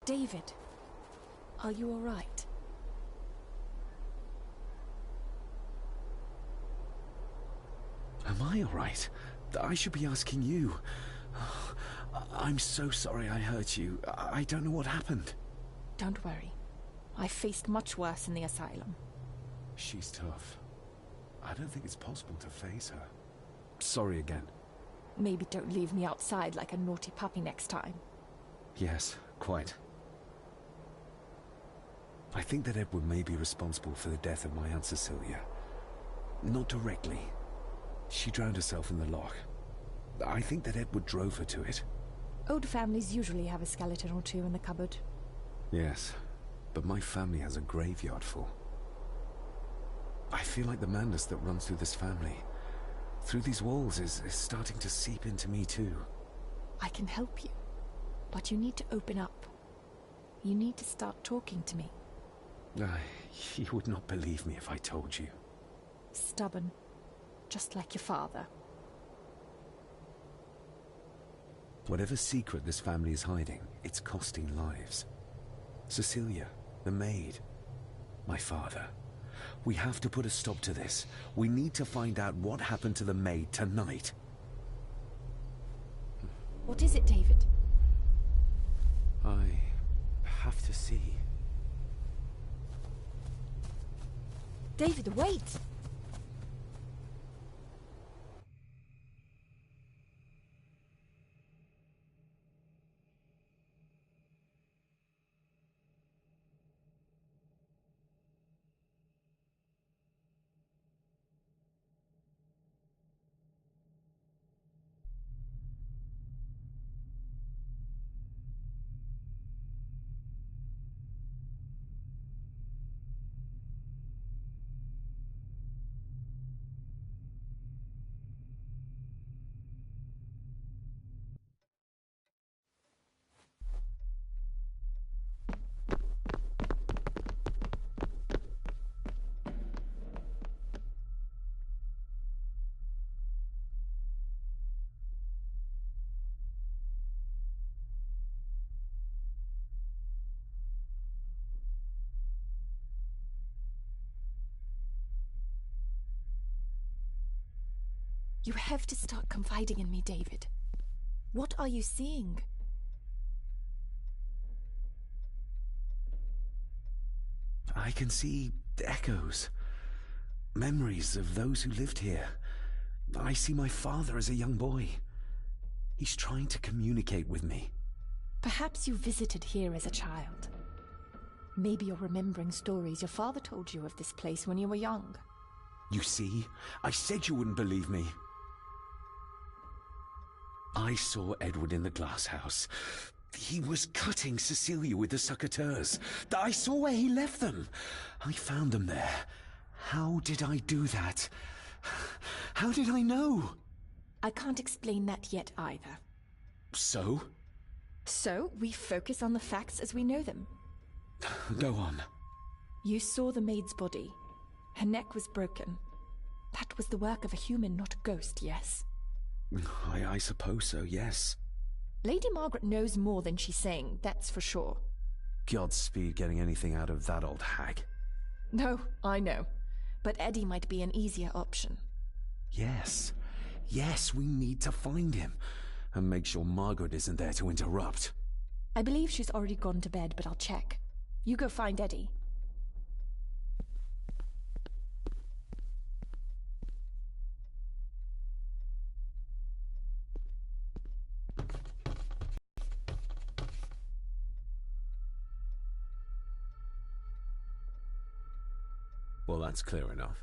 David, are you all right? Am I all right? I should be asking you. I'm so sorry I hurt you. I don't know what happened. Don't worry. I faced much worse in the asylum. She's tough. I don't think it's possible to face her. Sorry again. Maybe don't leave me outside like a naughty puppy next time. Yes, quite. I think that Edward may be responsible for the death of my Aunt Cecilia. Not directly. She drowned herself in the loch. I think that Edward drove her to it. Old families usually have a skeleton or two in the cupboard. Yes, but my family has a graveyard full. I feel like the madness that runs through this family, through these walls, is starting to seep into me too. I can help you, but you need to open up. You need to start talking to me. You would not believe me if I told you. Stubborn, just like your father. Whatever secret this family is hiding, it's costing lives. Cecilia, the maid, my father. We have to put a stop to this. We need to find out what happened to the maid tonight. What is it, David? I have to see. David, wait! You have to start confiding in me, David. What are you seeing? I can see echoes. Memories of those who lived here. I see my father as a young boy. He's trying to communicate with me. Perhaps you visited here as a child. Maybe you're remembering stories your father told you of this place when you were young. You see? I said you wouldn't believe me. I saw Edward in the glass house. He was cutting Cecilia with the succotaurs. I saw where he left them. I found them there. How did I do that? How did I know? I can't explain that yet either. So? So, we focus on the facts as we know them. Go on. You saw the maid's body. Her neck was broken. That was the work of a human, not a ghost, yes? I suppose so, yes. Lady Margaret knows more than she's saying, that's for sure. Godspeed getting anything out of that old hag. No, I know. But Eddie might be an easier option. Yes. Yes, we need to find him. And make sure Margaret isn't there to interrupt. I believe she's already gone to bed, but I'll check. You go find Eddie. Well, that's clear enough.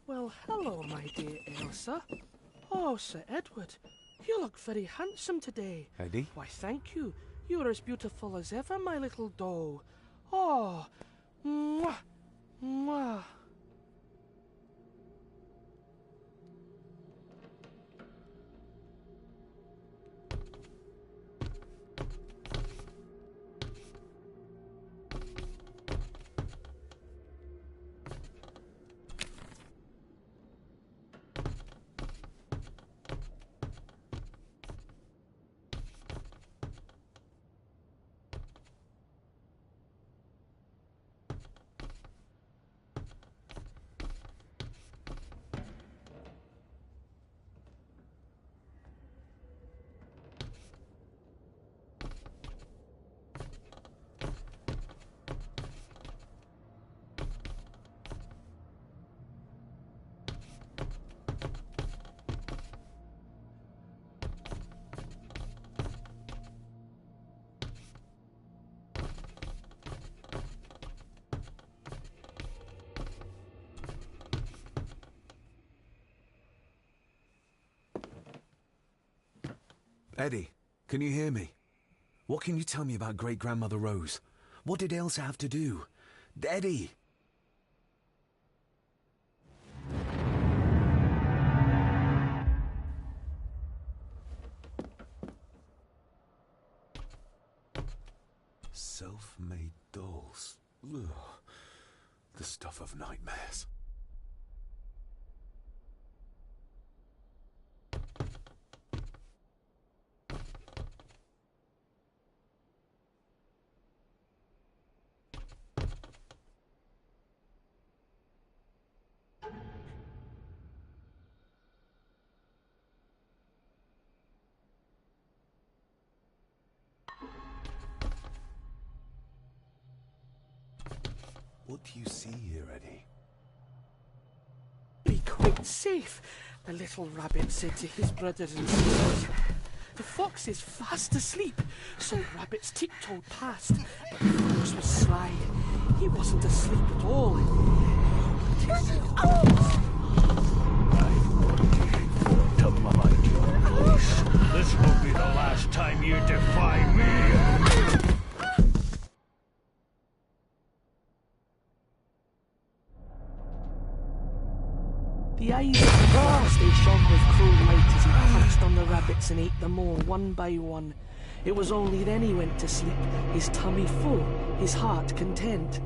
Well, hello, my dear Elsa. Oh, Sir Edward, you look very handsome today. Eddie? Why, thank you. You are as beautiful as ever, my little doe. Oh, mwah, mwah. Eddie, can you hear me? What can you tell me about Great-Grandmother Rose? What did Elsa have to do? Eddie! Self-made dolls. Ugh. The stuff of nightmares. What do you see here, Eddie? Be quite safe, the little rabbit said to his brothers and sisters. The fox is fast asleep, so rabbits tiptoed past, but the fox was sly. He wasn't asleep at all. To mind your place. This will be the last time you defy me. The eyes of the fox, they shone with cruel light as he pounced on the rabbits and ate them all one by one. It was only then he went to sleep, his tummy full, his heart content.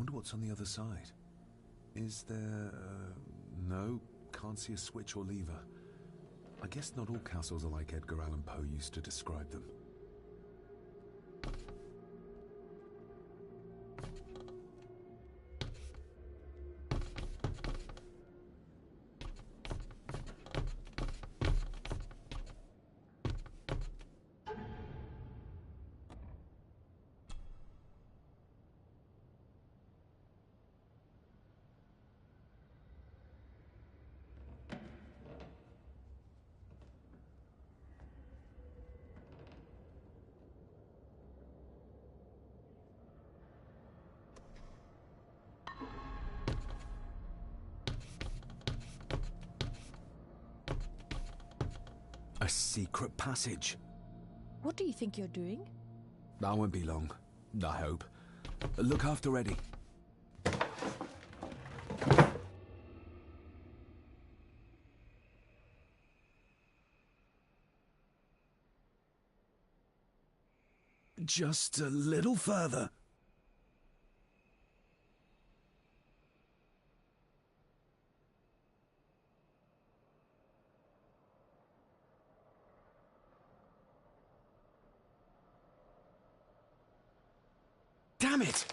wonder what's on the other side. Is there... no, can't see a switch or lever. I guess not all castles are like Edgar Allan Poe used to describe them. A secret passage. What do you think you're doing? That won't be long, I hope. Look after Eddie. Just a little further. Damn it!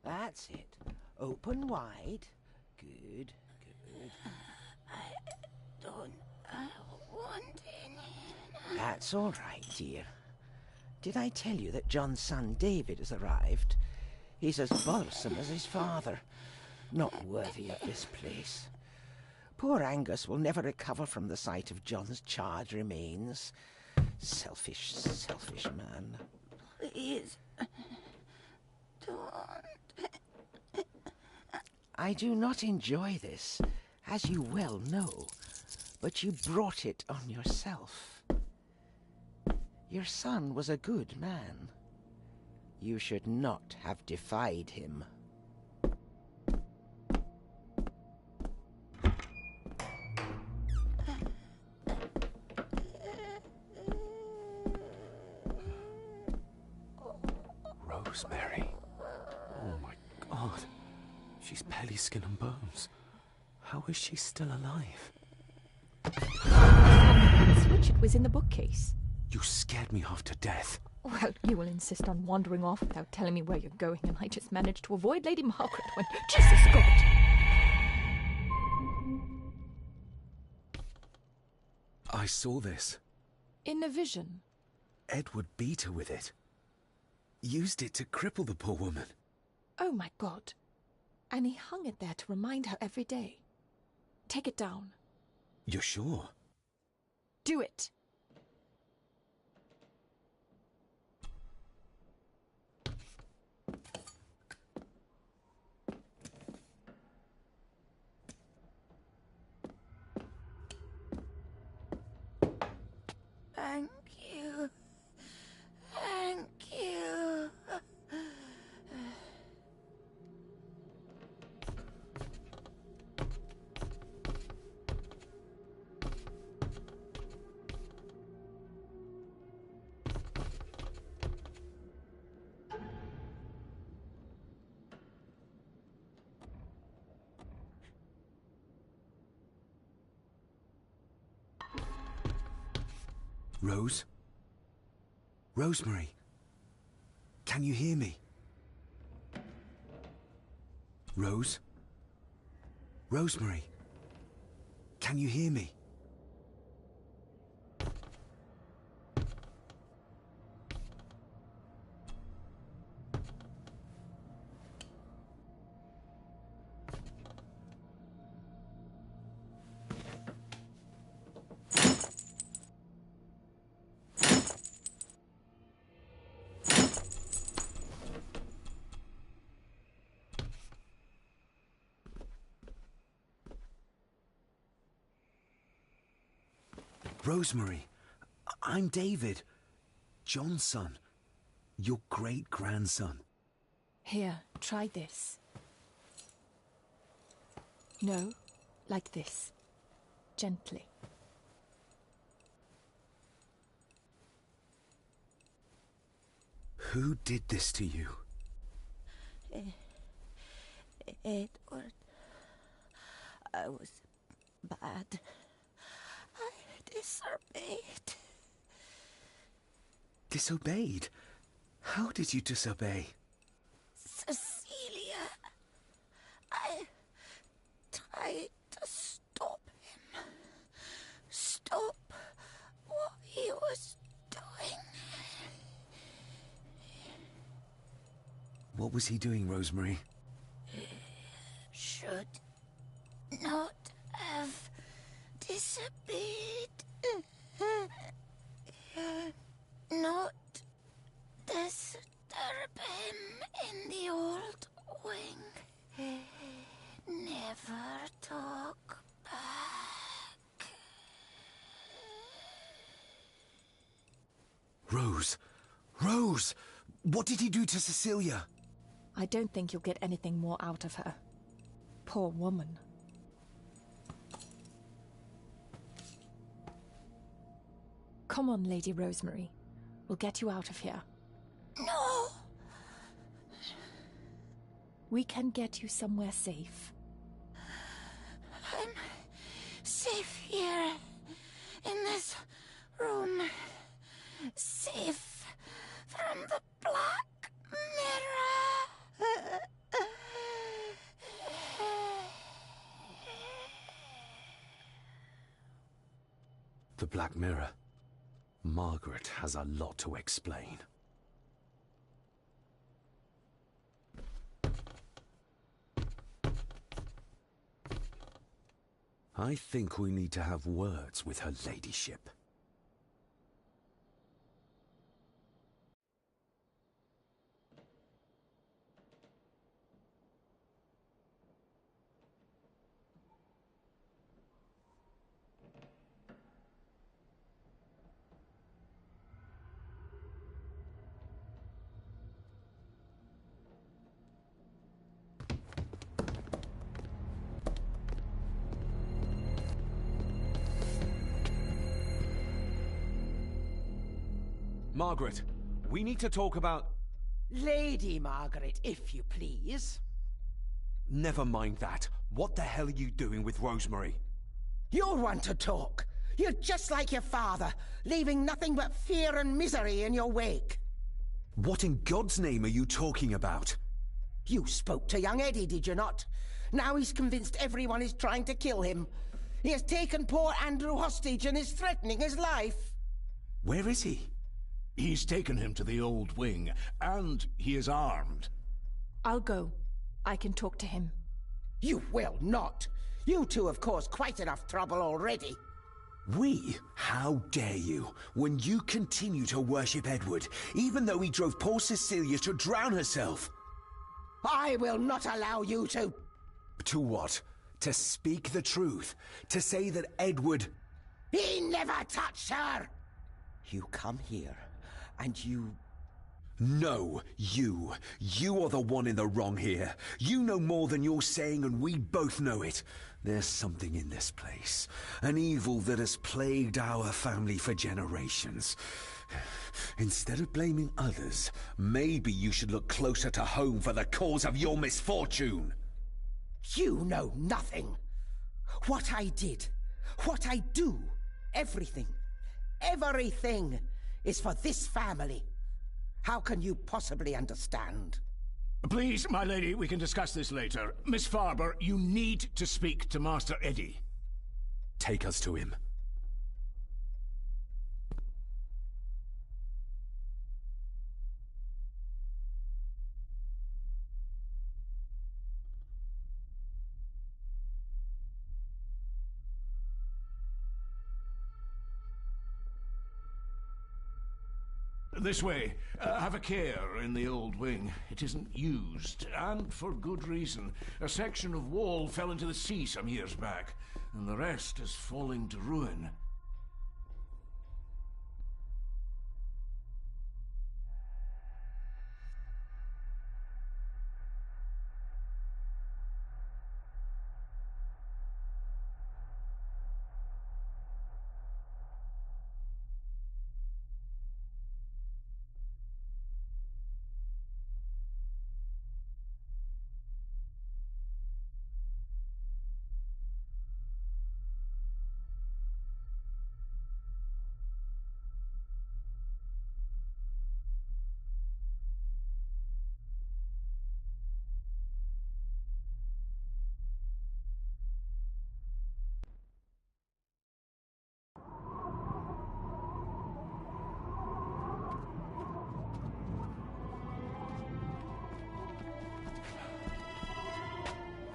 That's it. Open wide. Good, good. I don't want any. That's all right, dear. Did I tell you that John's son David has arrived? He's as bothersome as his father. Not worthy of this place. Poor Angus will never recover from the sight of John's charred remains. Selfish, selfish man. Please, don't. I do not enjoy this, as you well know, but you brought it on yourself. Your son was a good man. You should not have defied him. Rosemary. Oh my God. She's barely skin and bones. How is she still alive? Switch, it was in the bookcase. You scared me half to death. Well, you will insist on wandering off without telling me where you're going, and I just managed to avoid Lady Margaret when... Jesus God! I saw this. In a vision? Edward beat her with it. Used it to cripple the poor woman. Oh my God. And he hung it there to remind her every day. Take it down. You're sure? Do it! Thank you. Thank you. Rose? Rosemary? Can you hear me? Rose? Rosemary? Can you hear me? Rosemary, I'm David. John's son. Your great-grandson. Here, try this. No, like this. Gently. Who did this to you? Edward. I was bad. I disobeyed. Disobeyed? How did you disobey? Cecilia. I tried to stop him. Stop what he was doing. What was he doing, Rosemary? Should not have disobeyed. Not disturb him in the old wing. Never talk back. Rose! Rose! What did he do to Cecilia? I don't think you'll get anything more out of her. Poor woman. Come on, Lady Rosemary. We'll get you out of here. No! We can get you somewhere safe. I'm safe here, in this room. Safe from the Black Mirror. The Black Mirror. Margaret has a lot to explain. I think we need to have words with her ladyship. Margaret, we need to talk about... Lady Margaret, if you please. Never mind that. What the hell are you doing with Rosemary? You're one to talk. You're just like your father, leaving nothing but fear and misery in your wake. What in God's name are you talking about? You spoke to young Eddie, did you not? Now he's convinced everyone is trying to kill him. He has taken poor Andrew hostage and is threatening his life. Where is he? He's taken him to the old wing, and he is armed. I'll go. I can talk to him. You will not. You two have caused quite enough trouble already. We? How dare you, when you continue to worship Edward, even though he drove poor Cecilia to drown herself? I will not allow you to... To what? To speak the truth? To say that Edward... He never touched her! You come here, and you... No, you. You are the one in the wrong here. You know more than you're saying, and we both know it. There's something in this place. An evil that has plagued our family for generations. Instead of blaming others, maybe you should look closer to home for the cause of your misfortune. You know nothing. What I did, what I do, everything is for this family. How can you possibly understand? Please, my lady, we can discuss this later. Miss Farber, you need to speak to Master Eddie. Take us to him. This way. Have a care in the old wing. It isn't used, and for good reason. A section of wall fell into the sea some years back, and the rest is falling to ruin.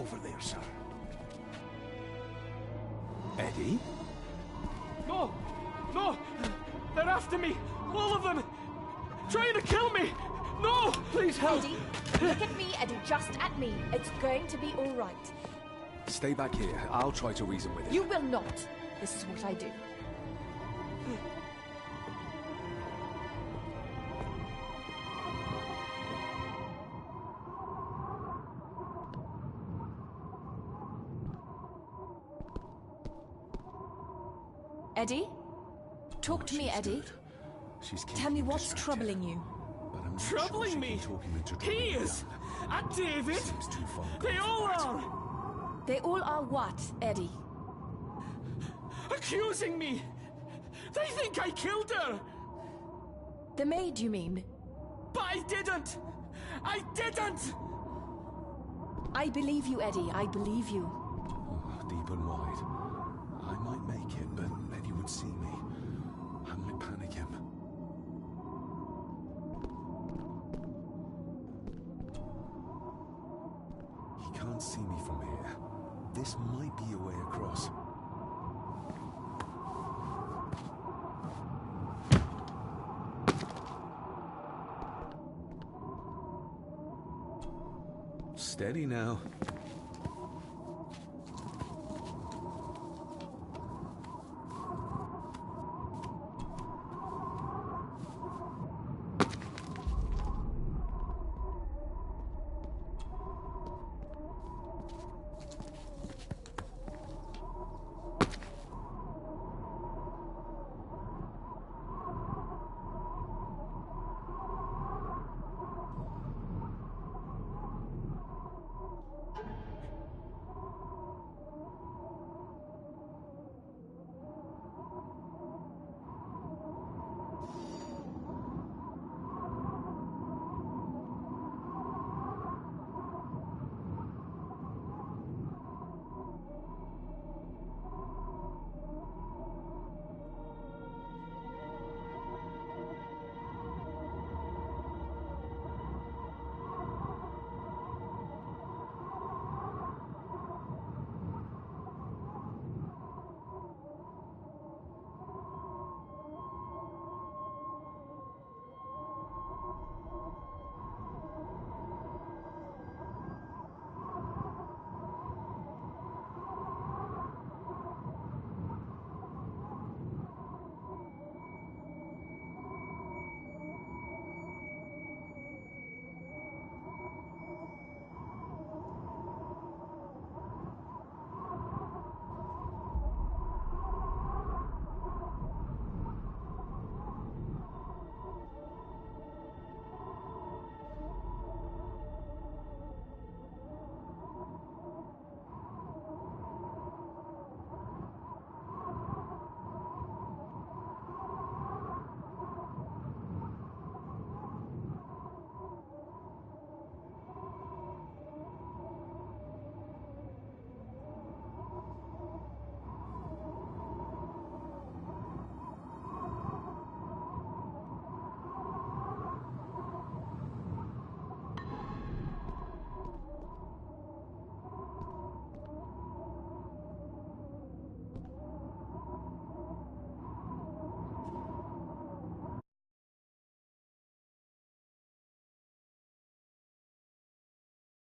over there, sir. Eddie? No! No! They're after me! All of them! Trying to kill me! No! Please help! Eddie, look at me, Eddie, just at me. It's going to be all right. Stay back here. I'll try to reason with it. You will not. This is what I do. Eddie? Talk to me, Eddie. Tell me what's troubling you. Troubling me? He is! And David! They all are! They all are what, Eddie? Accusing me! They think I killed her! The maid, you mean? But I didn't! I didn't! I believe you, Eddie. I believe you. Oh, deep and wide. I might make it, but Eddie would see me. I might panic him. He can't see me from here. This might be a way across. Steady now.